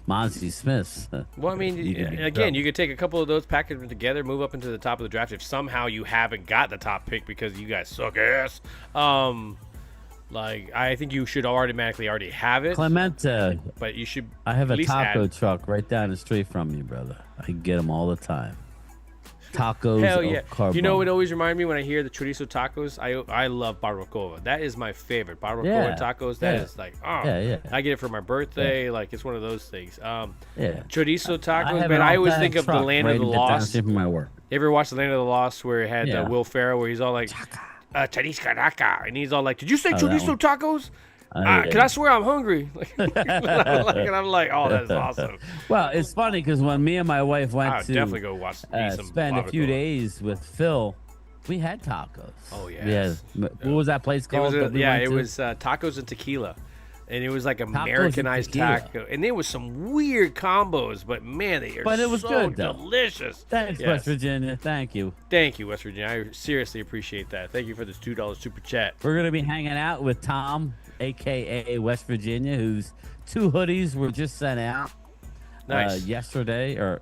S4: Monty Smith.
S3: Well, I mean, you could take a couple of those, package them together, move up into the top of the draft. If somehow you haven't got the top pick because you guys suck ass, I think you should automatically already have it.
S4: Clemente,
S3: But you should.
S4: I have
S3: at
S4: a
S3: least
S4: taco
S3: add.
S4: truck right down the street from you, brother. I get them all the time. Tacos.
S3: Hell yeah!
S4: Carbone.
S3: You know what always reminds me when I hear the chorizo tacos? I love barbacoa. That is my favorite. Barbacoa
S4: Yeah,
S3: tacos.
S4: yeah.
S3: That is like,
S4: Yeah.
S3: I get it for my birthday. Like it's one of those things.
S4: Yeah.
S3: Chorizo tacos,
S4: have
S3: man.
S4: an
S3: I always
S4: all-black
S3: think of the
S4: truck
S3: Land
S4: right
S3: of the
S4: down the
S3: Lost.
S4: street from my work.
S3: You ever watch the Land of the Lost where it had
S4: Yeah.
S3: Will Ferrell where he's all like, Chariscaraca, and he's all like, did you say
S4: that
S3: chorizo
S4: one.
S3: tacos?
S4: Yeah.
S3: Can I swear I'm hungry? And I'm like, oh, that's awesome.
S4: Well, it's funny because when me and my wife went
S3: I would
S4: to
S3: definitely go eat some
S4: spend a few
S3: barbacoa.
S4: days with Phil, we had tacos.
S3: Oh,
S4: Yeah.
S3: yes.
S4: What was that place
S3: It
S4: called?
S3: was
S4: that we went
S3: it
S4: to?
S3: was tacos and tequila. And it was like
S4: and
S3: Americanized
S4: tequila.
S3: taco. And there was some weird combos, but man, they are
S4: But it was
S3: so
S4: good, though.
S3: delicious.
S4: Thanks,
S3: Yes.
S4: West Virginia. Thank you.
S3: Thank you, West Virginia. I seriously appreciate that. Thank you for this $2 super chat.
S4: We're gonna be hanging out with Tom, aka West Virginia, whose 2 hoodies were just sent out.
S3: Nice.
S4: Yesterday, or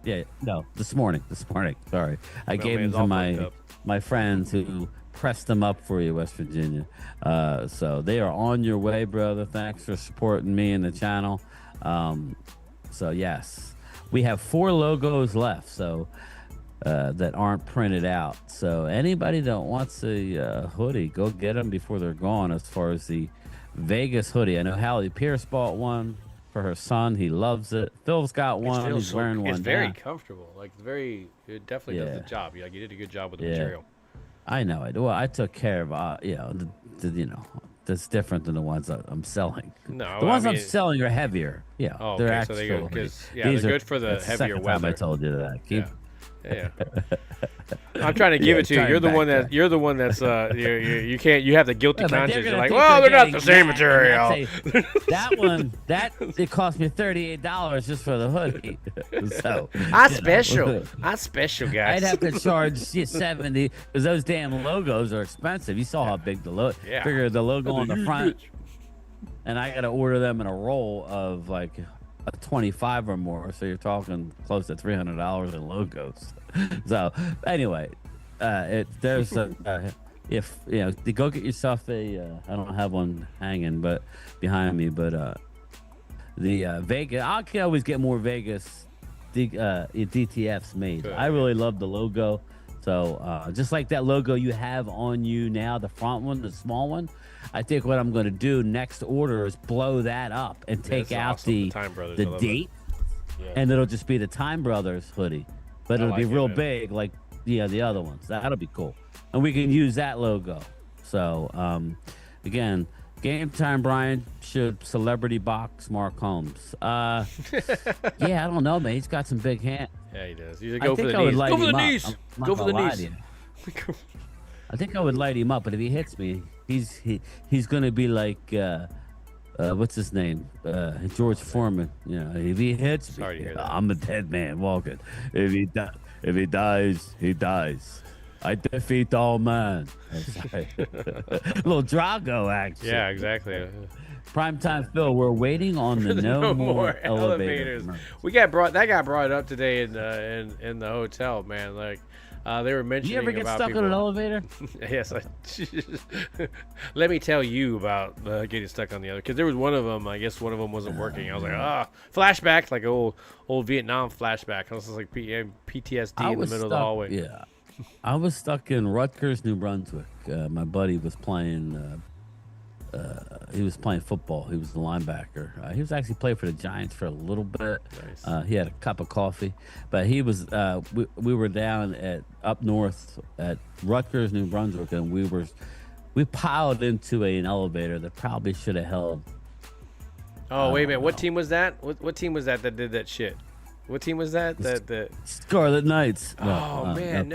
S4: this morning. Sorry, I gave them to my friends who pressed them up for you, West Virginia. So they are on your way, brother. Thanks for supporting me and the channel. So yes, we have 4 logos left. So. That aren't printed out. So anybody that wants a hoodie, go get them before they're gone. As far as the Vegas hoodie, I know Hallie Pierce bought one for her son. He loves it. Phil's got one. He's wearing one.
S3: It's very comfortable. Like it definitely does the job. Like you did a good job with the material.
S4: I know it. Well, I took care of that's different than the ones I'm selling.
S3: No,
S4: the ones I'm selling are heavier. Yeah,
S3: they're actually. So they're good for the heavier weather.
S4: Time I told you that.
S3: Yeah. I'm trying to give it to you. You're the one that's you can't. You have the guilty conscience. You're like, well, they're not the same material.
S4: That it cost me $38 just for the hoodie. So
S3: I special, guys.
S4: I'd have to charge $70 because those damn logos are expensive. You saw how big the logo. Yeah. Figure the logo on the front, and I got to order them in a roll of like. 25 or more, so you're talking close to $300 in logos. So anyway, there's if to go get yourself I don't have one hanging but behind me, but the Vegas, I can always get more Vegas DTFs made. Good. I really love the logo. So just like that logo you have on you now, the front one, the small one, I think what I'm going to do next order is blow that up and take out the date, and it'll just be the Time Brothers hoodie, but it'll be real big like the other ones. That'll be cool, and we can use that logo. So again, Gametime Bryan should celebrity box Mark Holmes. Yeah, I don't know, man. He's got some big hands.
S3: Yeah, he does. You go for the knees. Go for the knees. Go for the knees.
S4: I think I would light him up, but if he hits me, he's gonna be like what's his name? George Foreman. If he hits me, I'm a dead man walking. If he dies, he dies. I defeat all men. Little Drago action.
S3: Yeah, exactly.
S4: Primetime Phil, we're waiting on the no more elevators.
S3: We got brought up today in the hotel, man. Like they were mentioning.
S4: You ever get
S3: about
S4: stuck
S3: people.
S4: in an elevator?
S3: Yes. Let me tell you about getting stuck on the other, because there was one of them. I guess one of them wasn't working. I was like, flashback, like old Vietnam flashback. I was just like PTSD in the middle of the hallway.
S4: Yeah. I was stuck in Rutgers, New Brunswick. My buddy was playing. He was playing football. He was the linebacker. He was actually playing for the Giants for a little bit. Nice. He had a cup of coffee, but he was. We were down up north at Rutgers, New Brunswick, and we piled into an elevator that probably should have held.
S3: Oh wait a minute! What team was that? What team was that did that shit? What team was that? The
S4: Scarlet Knights.
S3: No. There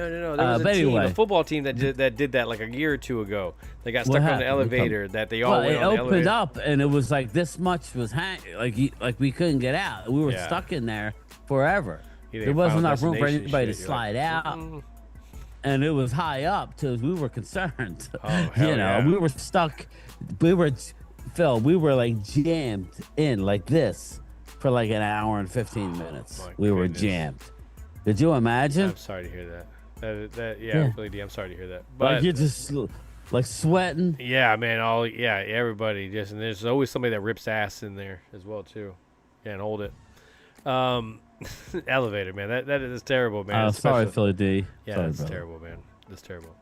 S3: was a football team that did that like a year or two ago. They got stuck on the elevator that they all went on the elevator.
S4: It opened up and it was like this much was hanging. Like we couldn't get out. We were stuck in there forever. There wasn't enough room for anybody to slide out. And it was high up too. We were concerned. We were stuck. We were like jammed in like this. For like an hour and 15 minutes. We were jammed. Did you imagine?
S3: I'm sorry to hear that. Really, I'm sorry to hear that. But
S4: like you're just like sweating.
S3: Yeah, man. Everybody just, and there's always somebody that rips ass in there as well too. Can't hold it. Elevator, man. That is terrible, man.
S4: Sorry, Philly D.
S3: Yeah, that's terrible, man. That's terrible.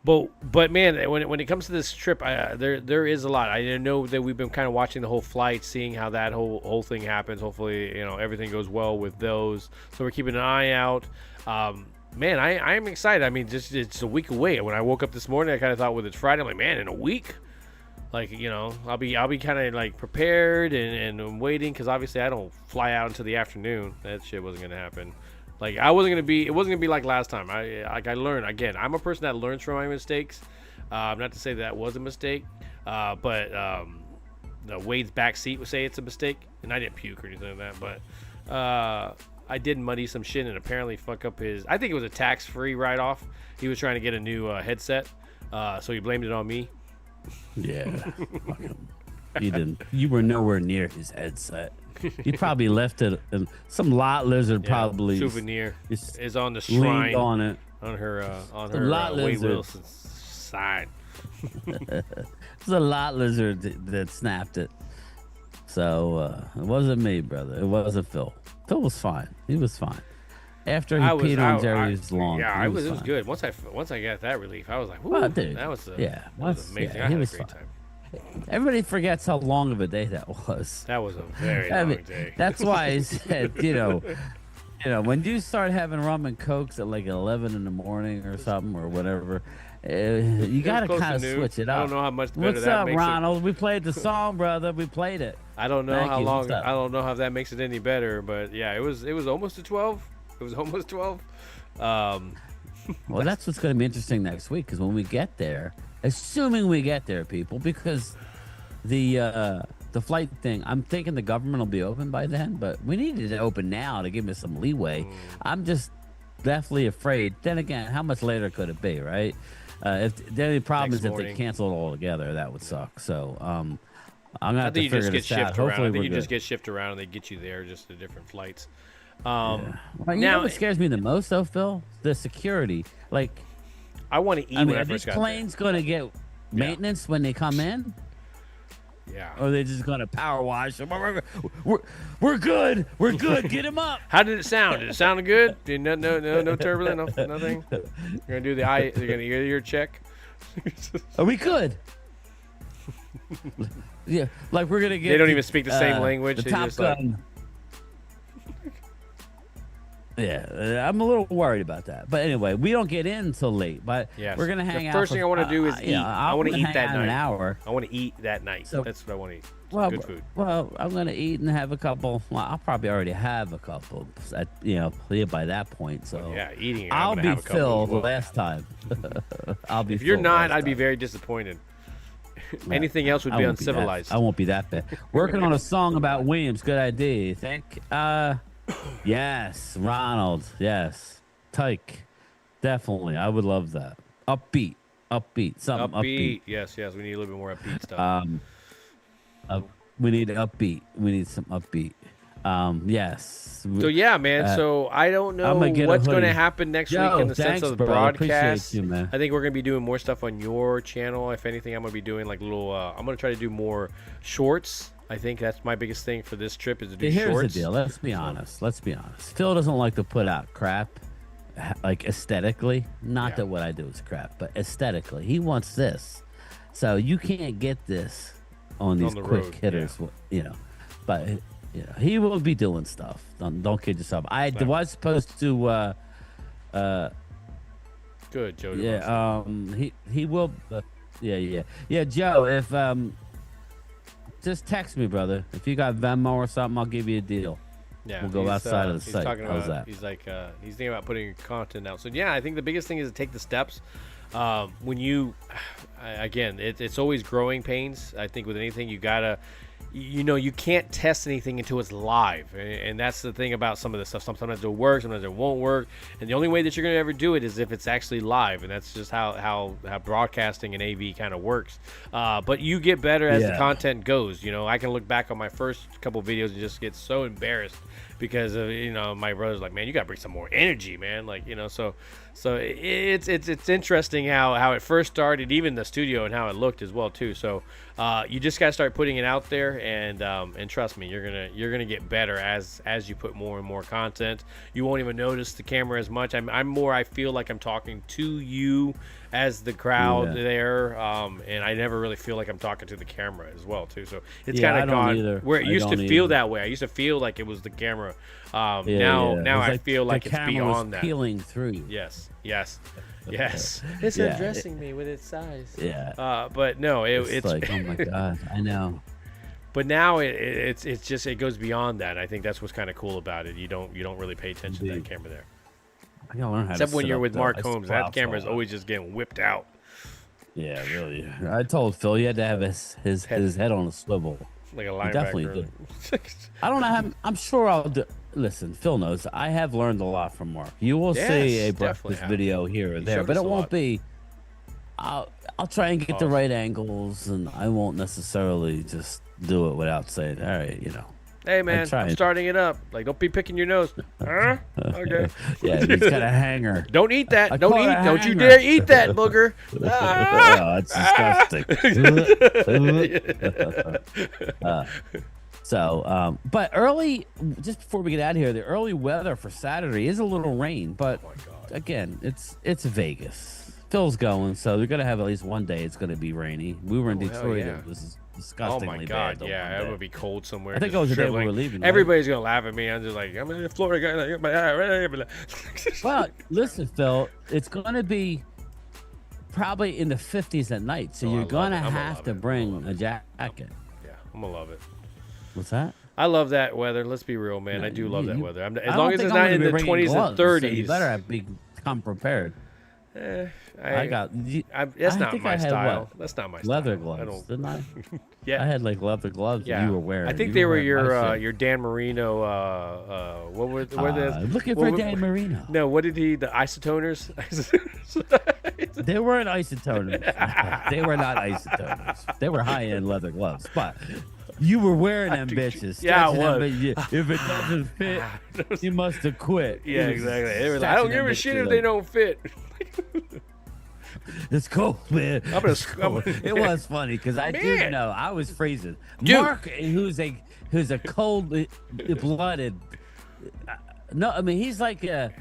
S3: But man, when it comes to this trip, there is a lot. I know that we've been kind of watching the whole flight, seeing how that whole thing happens. Hopefully, everything goes well with those. So we're keeping an eye out. Man, I am excited. I mean, it's a week away. When I woke up this morning, I kind of thought, with it's Friday, I'm like, man, in a week, like I'll be kind of like prepared and waiting, because obviously I don't fly out until the afternoon. That shit wasn't gonna happen. Like it wasn't gonna be like last time. I learned again. I'm a person that learns from my mistakes. Not to say that was a mistake, but Wade's back seat would say it's a mistake, and I didn't puke or anything like that. But I did muddy some shit and apparently fuck up his. I think it was a tax-free write-off. He was trying to get a new headset, so he blamed it on me.
S4: Yeah, you didn't. You were nowhere near his headset. He probably left it, and some lot lizard probably
S3: souvenir is on the
S4: leaned
S3: shrine
S4: on it.
S3: on her
S4: lot
S3: Wade
S4: lizard.
S3: Wilson's side.
S4: It's a lot lizard that snapped it. So it wasn't me, brother. It wasn't Phil. Phil was fine. He was fine. After he peed on Jerry's lawn.
S3: Yeah, it was
S4: fine.
S3: good. Once I got that relief, I was like,
S4: Well, dude,
S3: that was
S4: yeah,
S3: that was amazing.
S4: yeah,
S3: I
S4: he
S3: had
S4: was
S3: a great
S4: fine.
S3: time.
S4: Everybody forgets how long of a day that was.
S3: That was a very long day.
S4: That's why I said, when you start having rum and cokes at like 11 in the morning or something or whatever, you got to kind of switch it up.
S3: I don't know how much better
S4: What's
S3: that
S4: up,
S3: makes
S4: Ronald? We played the song, brother. We played it.
S3: I don't know
S4: Thank
S3: how
S4: you.
S3: long.
S4: What's up?
S3: I don't know how that makes it any better, but yeah, it was almost to 12. It was almost 12.
S4: Well, that's what's going to be interesting next week, because when we get there, assuming we get there, people, because the flight thing, I'm thinking the government will be open by then, but we need it to open now to give me some leeway. I'm just definitely afraid. Then again, how much later could it be, right? If the only problem
S3: Next
S4: is if
S3: morning.
S4: they cancel it all together, that would suck. So I'm gonna
S3: I
S4: have to
S3: think you
S4: figure
S3: just get
S4: this out.
S3: shifted around.
S4: Hopefully,
S3: I think
S4: we're
S3: you
S4: good.
S3: just get shifted around and they get you there just to different flights.
S4: Well, you
S3: now
S4: know what scares me the most, though, Phil? The security. Like,
S3: I want to eat
S4: I mean,
S3: when I
S4: are
S3: first
S4: these
S3: got
S4: planes going to get maintenance when they come in?
S3: there. Yeah.
S4: Or are they just going to power wash them? We're good. We're good. Get him up.
S3: How did it sound? Did it sound good? No turbulence, nothing. You're gonna do the eye. You're gonna get your check.
S4: Are we good? Yeah, like we're gonna get.
S3: They don't even speak the same language.
S4: The
S3: They
S4: Top
S3: just like,
S4: Gun. Yeah, I'm a little worried about that. But anyway, we don't get in until late. But
S3: yes.
S4: we're gonna hang
S3: the
S4: out.
S3: first thing I want to do is eat.
S4: I
S3: I want to eat that
S4: an
S3: night.
S4: hour.
S3: I want to eat that night.
S4: So-
S3: That's what I want to eat.
S4: Well,
S3: Good food.
S4: Well, I'm gonna eat and have a couple. Well, I'll probably already have a couple. By that point. So
S3: Yeah, eating.
S4: I'll
S3: I'm gonna
S4: be
S3: have a couple
S4: Phil
S3: as well.
S4: last time. I'll be.
S3: If you're
S4: Phil
S3: not,
S4: last
S3: I'd be
S4: time.
S3: very disappointed. Anything else would
S4: I
S3: be
S4: won't
S3: uncivilized.
S4: I won't be that bad. Working on a song about Williams. Good idea, you think? Yes. Ronald. Yes. Tyke. Definitely. I would love that. Upbeat. Something upbeat.
S3: Yes. We need a little bit more upbeat stuff.
S4: We need upbeat. We need some upbeat. Yes.
S3: So yeah, man. So I don't know
S4: I'm gonna get a
S3: what's going to
S4: hoodie.
S3: happen next
S4: Yo,
S3: week in the
S4: thanks,
S3: sense of the
S4: bro. I appreciate
S3: broadcast.
S4: you, man.
S3: I think we're going to be doing more stuff on your channel. If anything, I'm going to be doing like little. I'm going to try to do more shorts. I think that's my biggest thing for this trip is to do
S4: Here's
S3: shorts.
S4: the deal. Let's be honest. Phil doesn't like to put out crap, like aesthetically. Not that what I do is crap, but aesthetically, he wants this. So you can't get this on these
S3: the
S4: quick
S3: road,
S4: hitters, But he will be doing stuff. Don't kid yourself. I was supposed to.
S3: Good, Joe.
S4: Yeah. He will. Yeah. Joe, if just text me, brother. If you got Venmo or something, I'll give you a deal.
S3: Yeah,
S4: We'll go
S3: he's,
S4: outside of the
S3: he's
S4: site.
S3: talking
S4: How's
S3: about,
S4: that?
S3: He's like, he's thinking about putting content out. So yeah, I think the biggest thing is to take the steps. When you, again, it's always growing pains. I think with anything, you gotta, you can't test anything until it's live, and that's the thing about some of this stuff. Sometimes it'll work, sometimes it won't work, and the only way that you're gonna ever do it is if it's actually live, and that's just how broadcasting and AV kind of works. But you get better as the content goes. I can look back on my first couple videos and just get so embarrassed because of my brother's like, man, you gotta bring some more energy, man. Like so it's interesting how it first started, even the studio, and how it looked as well too. So you just gotta start putting it out there, and trust me, you're gonna get better as you put more and more content. You won't even notice the camera as much. I feel like I'm talking to you as the crowd there, and I never really feel like I'm talking to the camera as well too. So it's kind of gone where it used to feel that way. I used to feel like it was the camera. Now I feel like it's beyond that.
S4: Peeling through you.
S3: Yes. It's undressing me with its size.
S4: Yeah.
S3: But no, it's
S4: like, oh my god, I know.
S3: But now it's just, it goes beyond that. I think that's what's kind of cool about it. You don't really pay attention to that camera there.
S4: I gotta learn how
S3: Except
S4: to
S3: when
S4: sit
S3: you're
S4: up,
S3: with
S4: though.
S3: Mark
S4: I
S3: Holmes,
S4: slouch
S3: that camera is
S4: all
S3: always just getting whipped out.
S4: Yeah, really. I told Phil he had to have his head on a swivel.
S3: Like a
S4: He
S3: linebacker.
S4: definitely did. I don't know. I'm sure I'll do. Listen, Phil knows I have learned a lot from Mark. You will see a breakfast video here or there, but it won't be. I'll try and get the right angles, and I won't necessarily just do it without saying, all right,
S3: Hey, man, I'm starting it up. Like, don't be picking your nose. Huh? Okay.
S4: Yeah, he's got a hanger.
S3: Don't eat that. Don't you dare eat that, booger.
S4: Oh, it's disgusting. But early, just before we get out of here, the early weather for Saturday is a little rain. But again, it's Vegas. Phil's going, so they're going to have at least one day it's going to be rainy. We were in Detroit.
S3: Yeah.
S4: It was disgustingly
S3: Oh my God!
S4: bad.
S3: Yeah, it would be cold somewhere.
S4: I think it was the day we were leaving. Right?
S3: Everybody's gonna laugh at me. I'm just like, I'm in Florida.
S4: Well, listen, Phil, it's gonna be probably in the 50s at night, so you're gonna have to bring a jacket.
S3: Yeah, I'm gonna love it.
S4: What's that?
S3: I love that weather. Let's be real, man. I do love that weather. As
S4: I
S3: long
S4: don't
S3: as
S4: think
S3: it's
S4: I'm
S3: not
S4: gonna
S3: in
S4: be
S3: the
S4: bringing
S3: 20s
S4: gloves,
S3: and 30s.
S4: So you better come prepared.
S3: That's not my style. That's not my style.
S4: Leather gloves, didn't I?
S3: Yeah,
S4: I had like leather gloves that you were wearing.
S3: I think they were your Dan Marino. What were the
S4: looking for Dan Marino?
S3: No, what did he? The isotoners?
S4: They weren't isotoners. They were not isotoners. They were high-end leather gloves, but. You were wearing them bitches.
S3: Yeah, I was.
S4: If it doesn't fit, you must have quit.
S3: Yeah, exactly. I don't give a shit if they don't fit.
S4: It's cold, man. It was funny because I did know I was freezing.
S3: Dude.
S4: Mark, who's a cold-blooded. No, I mean he's like a.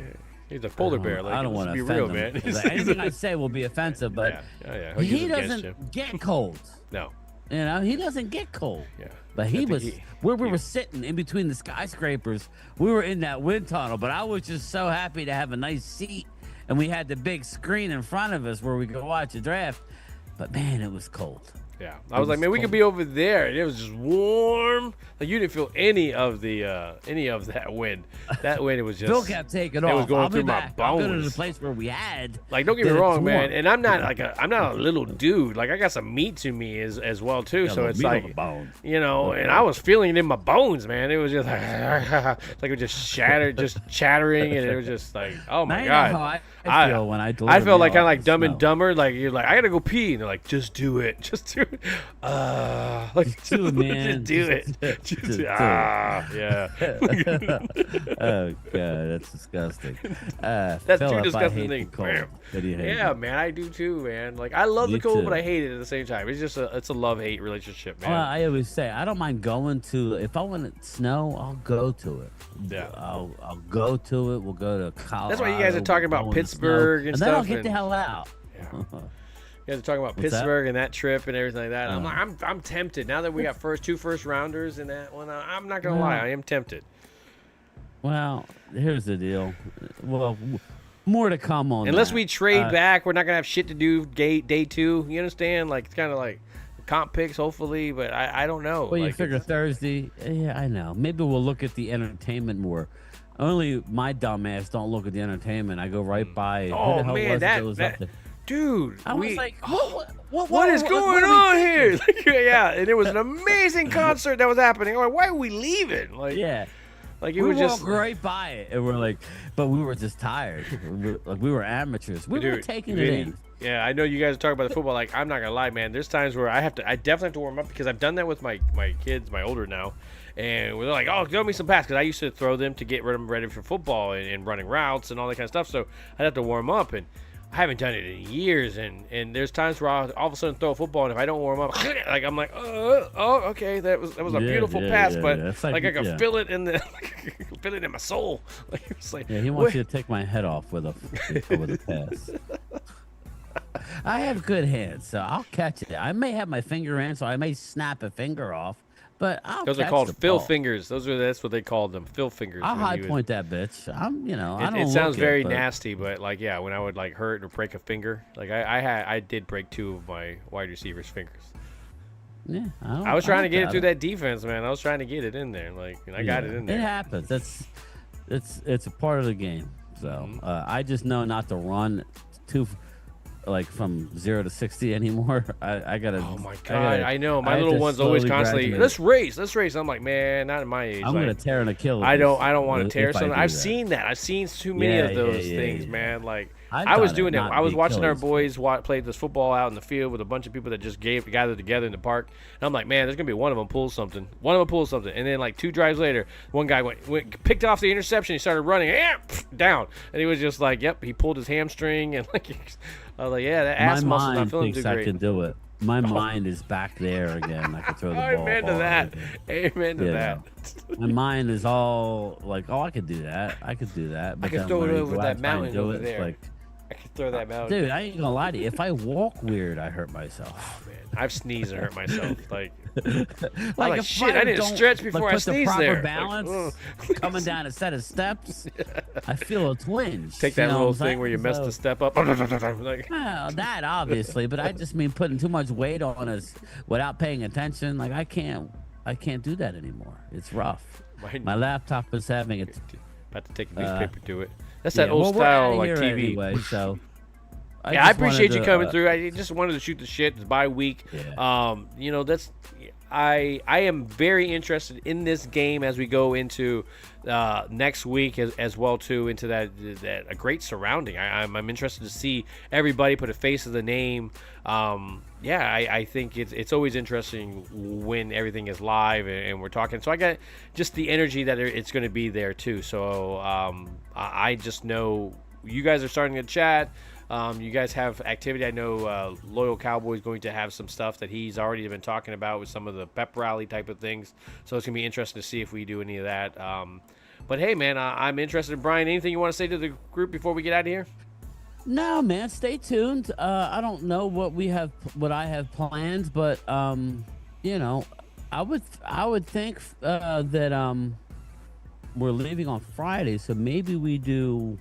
S3: He's a polar bear. Like,
S4: I don't want to
S3: be
S4: offend
S3: real,
S4: him.
S3: man.
S4: Anything I say will be offensive, but he doesn't get cold.
S3: No.
S4: You know, he doesn't get cold.
S3: Yeah.
S4: But where we were sitting in between the skyscrapers, we were in that wind tunnel, but I was just so happy to have a nice seat, and we had the big screen in front of us where we could watch the draft. But man, it was cold.
S3: Yeah, I was like, man, we could be over there. And it was just warm. Like you didn't feel any of that wind. That wind, it was just.
S4: Phil kept taking off.
S3: It was going
S4: I'll
S3: through
S4: be
S3: my
S4: back.
S3: bones.
S4: I'll go to the place where we had.
S3: Like, don't get me wrong, man. And I'm not I'm not a little dude. Like I got some meat to me as well too. So it's like, you know, and I was feeling it in my bones, man. It was just like, it's like it was just chattering, and it was just like, oh my God.
S4: I feel when I
S3: felt like kind of like Dumb and Dumber. Like you're like, I gotta go pee, and they're like, just do it, just do it. Like
S4: do it, man.
S3: Just do it. Just yeah.
S4: Oh God, that's disgusting.
S3: That's
S4: Phil,
S3: too disgusting thing.
S4: Yeah,
S3: man, I do too, man. Like I love the cold, but I hate it at the same time. It's just it's a love-hate relationship, man.
S4: Well, I always say I don't mind going to. If I want it snow, I'll go to it.
S3: Yeah,
S4: I'll go to it. We'll go to Colorado.
S3: That's why you guys are talking about Pittsburgh and stuff.
S4: And then I'll get the hell out.
S3: Yeah. You guys are talking about Pittsburgh and that trip and everything like that. I'm tempted now that we got two first rounders in that one. I'm not gonna lie, I am tempted.
S4: Well, here's the deal. Well, more to come on.
S3: Unless we trade back, we're not gonna have shit to do day two. You understand? Like it's kind of like comp picks, hopefully, but I don't know.
S4: Well, you
S3: like,
S4: figure Thursday. Yeah, I know. Maybe we'll look at the entertainment more. Only my dumb ass don't look at the entertainment. I go right by.
S3: Oh man, dude,
S4: I was like,
S3: what is going on here? Yeah, and it was an amazing concert that was happening. Like, why are we leaving? Like,
S4: yeah,
S3: like it was just
S4: right by it, and we're like, but we were just tired. We were amateurs. We were taking it in.
S3: Yeah, I know you guys are talking about the football. Like, I'm not gonna lie, man. There's times where I definitely have to warm up because I've done that with my kids, my older now, and we're like, oh, throw me some pass because I used to throw them to get them ready for football and running routes and all that kind of stuff. So I'd have to warm up and. I haven't done it in years, and there's times where I'll all of a sudden throw a football, and if I don't warm up, like I'm like, okay, that was a beautiful pass, but like I can feel it in feel it in my soul. Like it's like,
S4: he wants you to take my head off with a pass. I have good hands, so I'll catch it. I may have my finger in, so I may snap a finger off. But
S3: those are called Phil fingers. That's what they called them, Phil fingers.
S4: I'll high point that bitch. I don't.
S3: It sounds very nasty, but like when I would like hurt or break a finger, like I did break two of my wide receivers' fingers.
S4: Yeah,
S3: I was trying to get it through that defense, man. I was trying to get it in there, like, and I got it in there.
S4: It happens. It's a part of the game. So I just know not to run like from 0 to 60 anymore. I gotta.
S3: Oh my God! I know my little one's always constantly let's race. I'm like, man, not at my age.
S4: I'm gonna tear an Achilles.
S3: I don't want to tear something. I've seen that. I've seen too many of those things, man. Like I was doing that.
S4: not
S3: I was
S4: the
S3: watching our
S4: Achilles.
S3: boys play this football out in the field with a bunch of people that just gathered together in the park. And I'm like, man, there's gonna be one of them pull something. And then like 2 drives later, one guy picked off the interception. He started running, down, and he was just like, yep, he pulled his hamstring, and like I was like, yeah, that ass muscle's not feeling too great.
S4: I can do it. My mind is back there again. I can throw the ball.
S3: Amen to that. Amen to that.
S4: My mind is all like, oh, I could do that. I could do that. But
S3: I could throw it over that mountain over there.
S4: Like,
S3: I could throw that mountain.
S4: Dude, I ain't gonna lie to you. If I walk weird, I hurt myself.
S3: Oh, man, I've sneezed and hurt myself. Like
S4: if
S3: shit, I didn't stretch before I sneezed
S4: the proper
S3: there.
S4: balance, coming down a set of steps, I feel a twinge.
S3: Take that little thing where you messed the step up. Like,
S4: well, that obviously, but I just mean putting too much weight on us without paying attention. Like I can't do that anymore. It's rough. My laptop is having it.
S3: About to take a newspaper to it. That's that old style like TV.
S4: Anyway, so.
S3: I appreciate you coming through. I just wanted to shoot the shit. It's bye week.
S4: Yeah.
S3: I am very interested in this game as we go into next week as well too, into that a great surrounding. I'm interested to see everybody put a face to the name. I think it's always interesting when everything is live and we're talking. So I got just the energy that it's going to be there too. So I just know you guys are starting to chat. You guys have activity. I know Loyal Cowboy is going to have some stuff that he's already been talking about with some of the pep rally type of things. So it's going to be interesting to see if we do any of that. But hey, man, I'm interested in Bryan. Anything you want to say to the group before we get out of here?
S4: No, man. Stay tuned. I don't know what I have planned, but I would think that we're leaving on Friday, so maybe we do.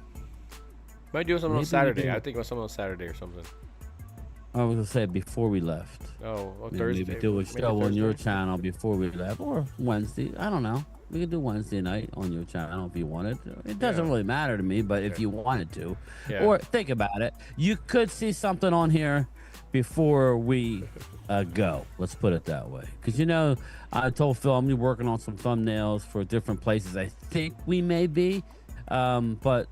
S3: Might do something on Saturday. I think about something on Saturday or something.
S4: I was gonna say before we left.
S3: Thursday.
S4: Maybe do a show on your channel before we left, or Wednesday. I don't know. We could do Wednesday night on your channel if you wanted. It doesn't really matter to me, but if you wanted to, or think about it, you could see something on here before we go. Let's put it that way. Because I told Phil I'm working on some thumbnails for different places. I think we may be, but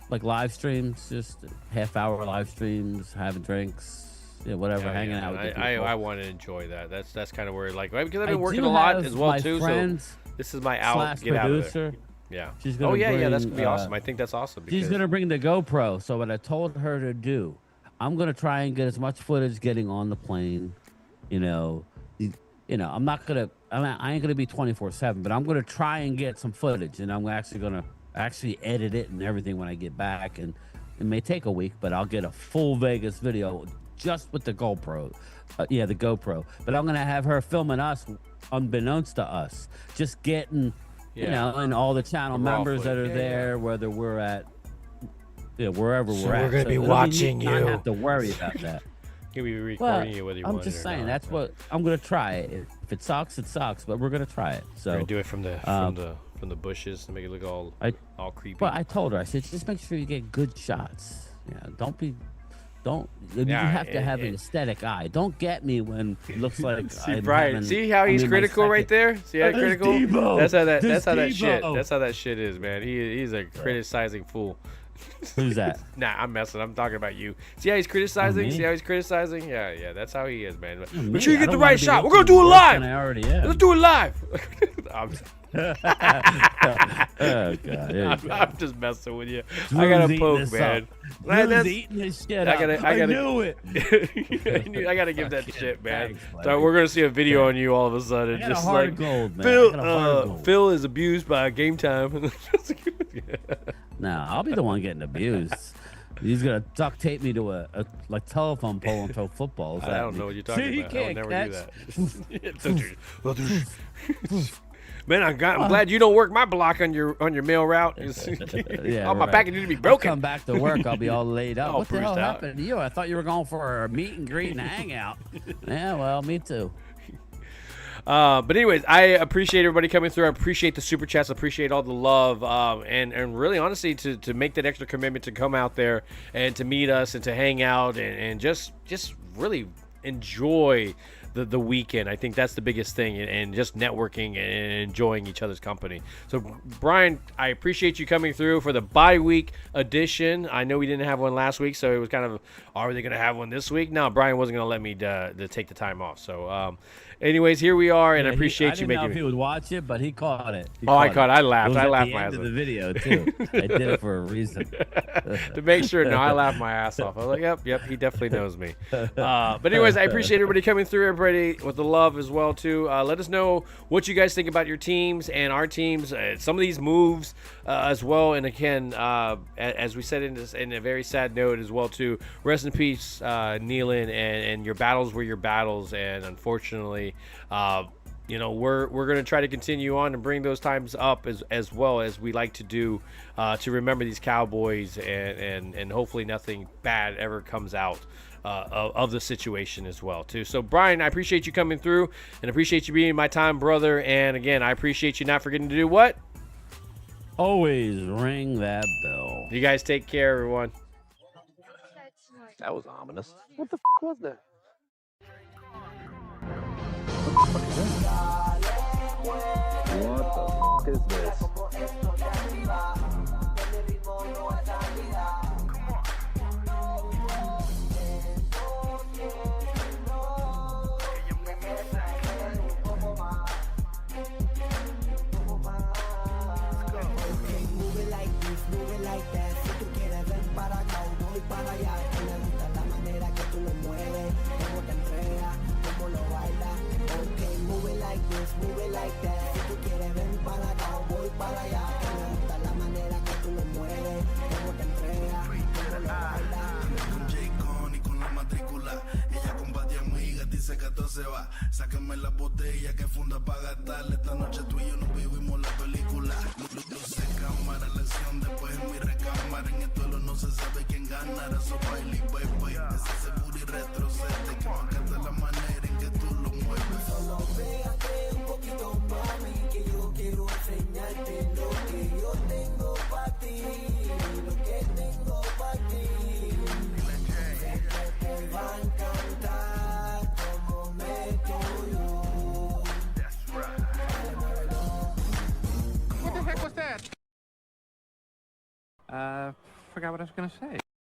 S4: like live streams, just half-hour live streams, having drinks, whatever, hanging out with people.
S3: I want to enjoy that. That's kind of where because I've been working a lot as well too. So this is my out, get out of there. Yeah.
S4: She's gonna
S3: that's gonna be awesome. I think that's awesome.
S4: She's gonna bring the GoPro. So what I told her to do, I'm gonna try and get as much footage getting on the plane. I'm not gonna. I ain't gonna be 24/7, but I'm gonna try and get some footage, and I'm actually gonna edit it and everything when I get back, and it may take a week, but I'll get a full Vegas video just with the GoPro. The GoPro. But I'm gonna have her filming us, unbeknownst to us, just getting, and all the channel members that are there, whether we're at, wherever we're at.
S3: We're gonna be watching you.
S4: I don't have to worry about that.
S3: You'll be recording you whether you want it or not.
S4: I'm just saying that's what I'm gonna try. If it sucks, it sucks. But we're gonna try it. So
S3: we're gonna do it from the bushes to make it look all creepy.
S4: But I told her, I said, just make sure you get good shots. You have to have an aesthetic eye. Don't get me when it looks like
S3: Bryan. See how he's critical right there? See how he's critical?
S4: Debo.
S3: That's how that shit is, man. He's a criticizing fool.
S4: Who's that?
S3: Nah, I'm messing. I'm talking about you. See how he's criticizing? See how he's criticizing? Yeah. That's how he is, man. Make sure you get the right shot. We're gonna do it live. Let's do it live.
S4: Oh God!
S3: I'm just messing with you. I gotta poke, man.
S4: Drew's eating this shit up. I knew it.
S3: I gotta give that shit, man. So we're gonna see a video on you all of a sudden, just like
S4: gold, man.
S3: Phil is abused by Gametime.
S4: No, I'll be the one getting abused. He's gonna duct tape me to a telephone pole and throw footballs.
S3: I don't know what you're talking about. I would never do that. Man, I'm glad you don't work my block on your mail route. All my package need to be broken.
S4: I'll come back to work, I'll be all laid up. What the hell happened to you? I thought you were going for a meet and greet and hangout. Yeah, well, me too.
S3: But anyways, I appreciate everybody coming through. I appreciate the super chats. I appreciate all the love. And really, honestly, to make that extra commitment to come out there and to meet us and to hang out and just really enjoy the weekend. I think that's the biggest thing, and just networking and enjoying each other's company. So, Bryan, I appreciate you coming through for the bye week edition. I know we didn't have one last week, so it was kind of, are they going to have one this week? No, Bryan wasn't going to let me to take the time off. So, anyways, here we are, and I appreciate you making.
S4: I didn't know if he would watch it, but he caught it.
S3: I caught it. I laughed.
S4: It was
S3: I
S4: at
S3: laughed
S4: the
S3: my
S4: end
S3: ass
S4: of
S3: off.
S4: the video too. I did it for a reason.
S3: To make sure, no, I laughed my ass off. I was like, yep, he definitely knows me. But anyways, I appreciate everybody coming through, everybody with the love as well too. Let us know what you guys think about your teams and our teams, some of these moves as well. And again, as we said in a very sad note as well too, rest in peace, Nealon, and your battles were your battles, and unfortunately, we're going to try to continue on and bring those times up as well as we like to do, to remember these Cowboys, and hopefully nothing bad ever comes out of the situation as well too. So, Bryan, I appreciate you coming through and appreciate you being my time brother. And again, I appreciate you not forgetting to do what?
S4: Always ring that bell.
S3: You guys take care, everyone.
S5: That was ominous. What the was that? What the is this?
S2: Move it like this, move it like that. Si tú quieres ven para acá o voy para allá. Que me gusta la manera que tú lo mueves, cómo te entregas, cómo lo bailas. Okay, move it like this, move it like that. Si tú quieres ven para acá o voy para allá. Que me gusta la manera que tú lo mueves, cómo te entregas, cómo lo bailas.
S1: Con J-Con y con la matrícula. Ella comparte amiga, dice que todo se va. Sáquenme la botella que funda para gastar. Esta noche tú y yo nos vivimos la película. Luce cámara, la acción después en mi recámara. En el duelo no se sabe quién ganará. So baile y bye. Ese seguro y retrocede. Que me encanta la manera en que tú lo mueves.
S2: Solo pégate un poquito, mami, que yo quiero enseñarte lo que yo tengo para ti, lo que tengo para ti. Sé que te va a encantar como me tuyo.
S5: What the heck was that? Forgot what I was gonna say.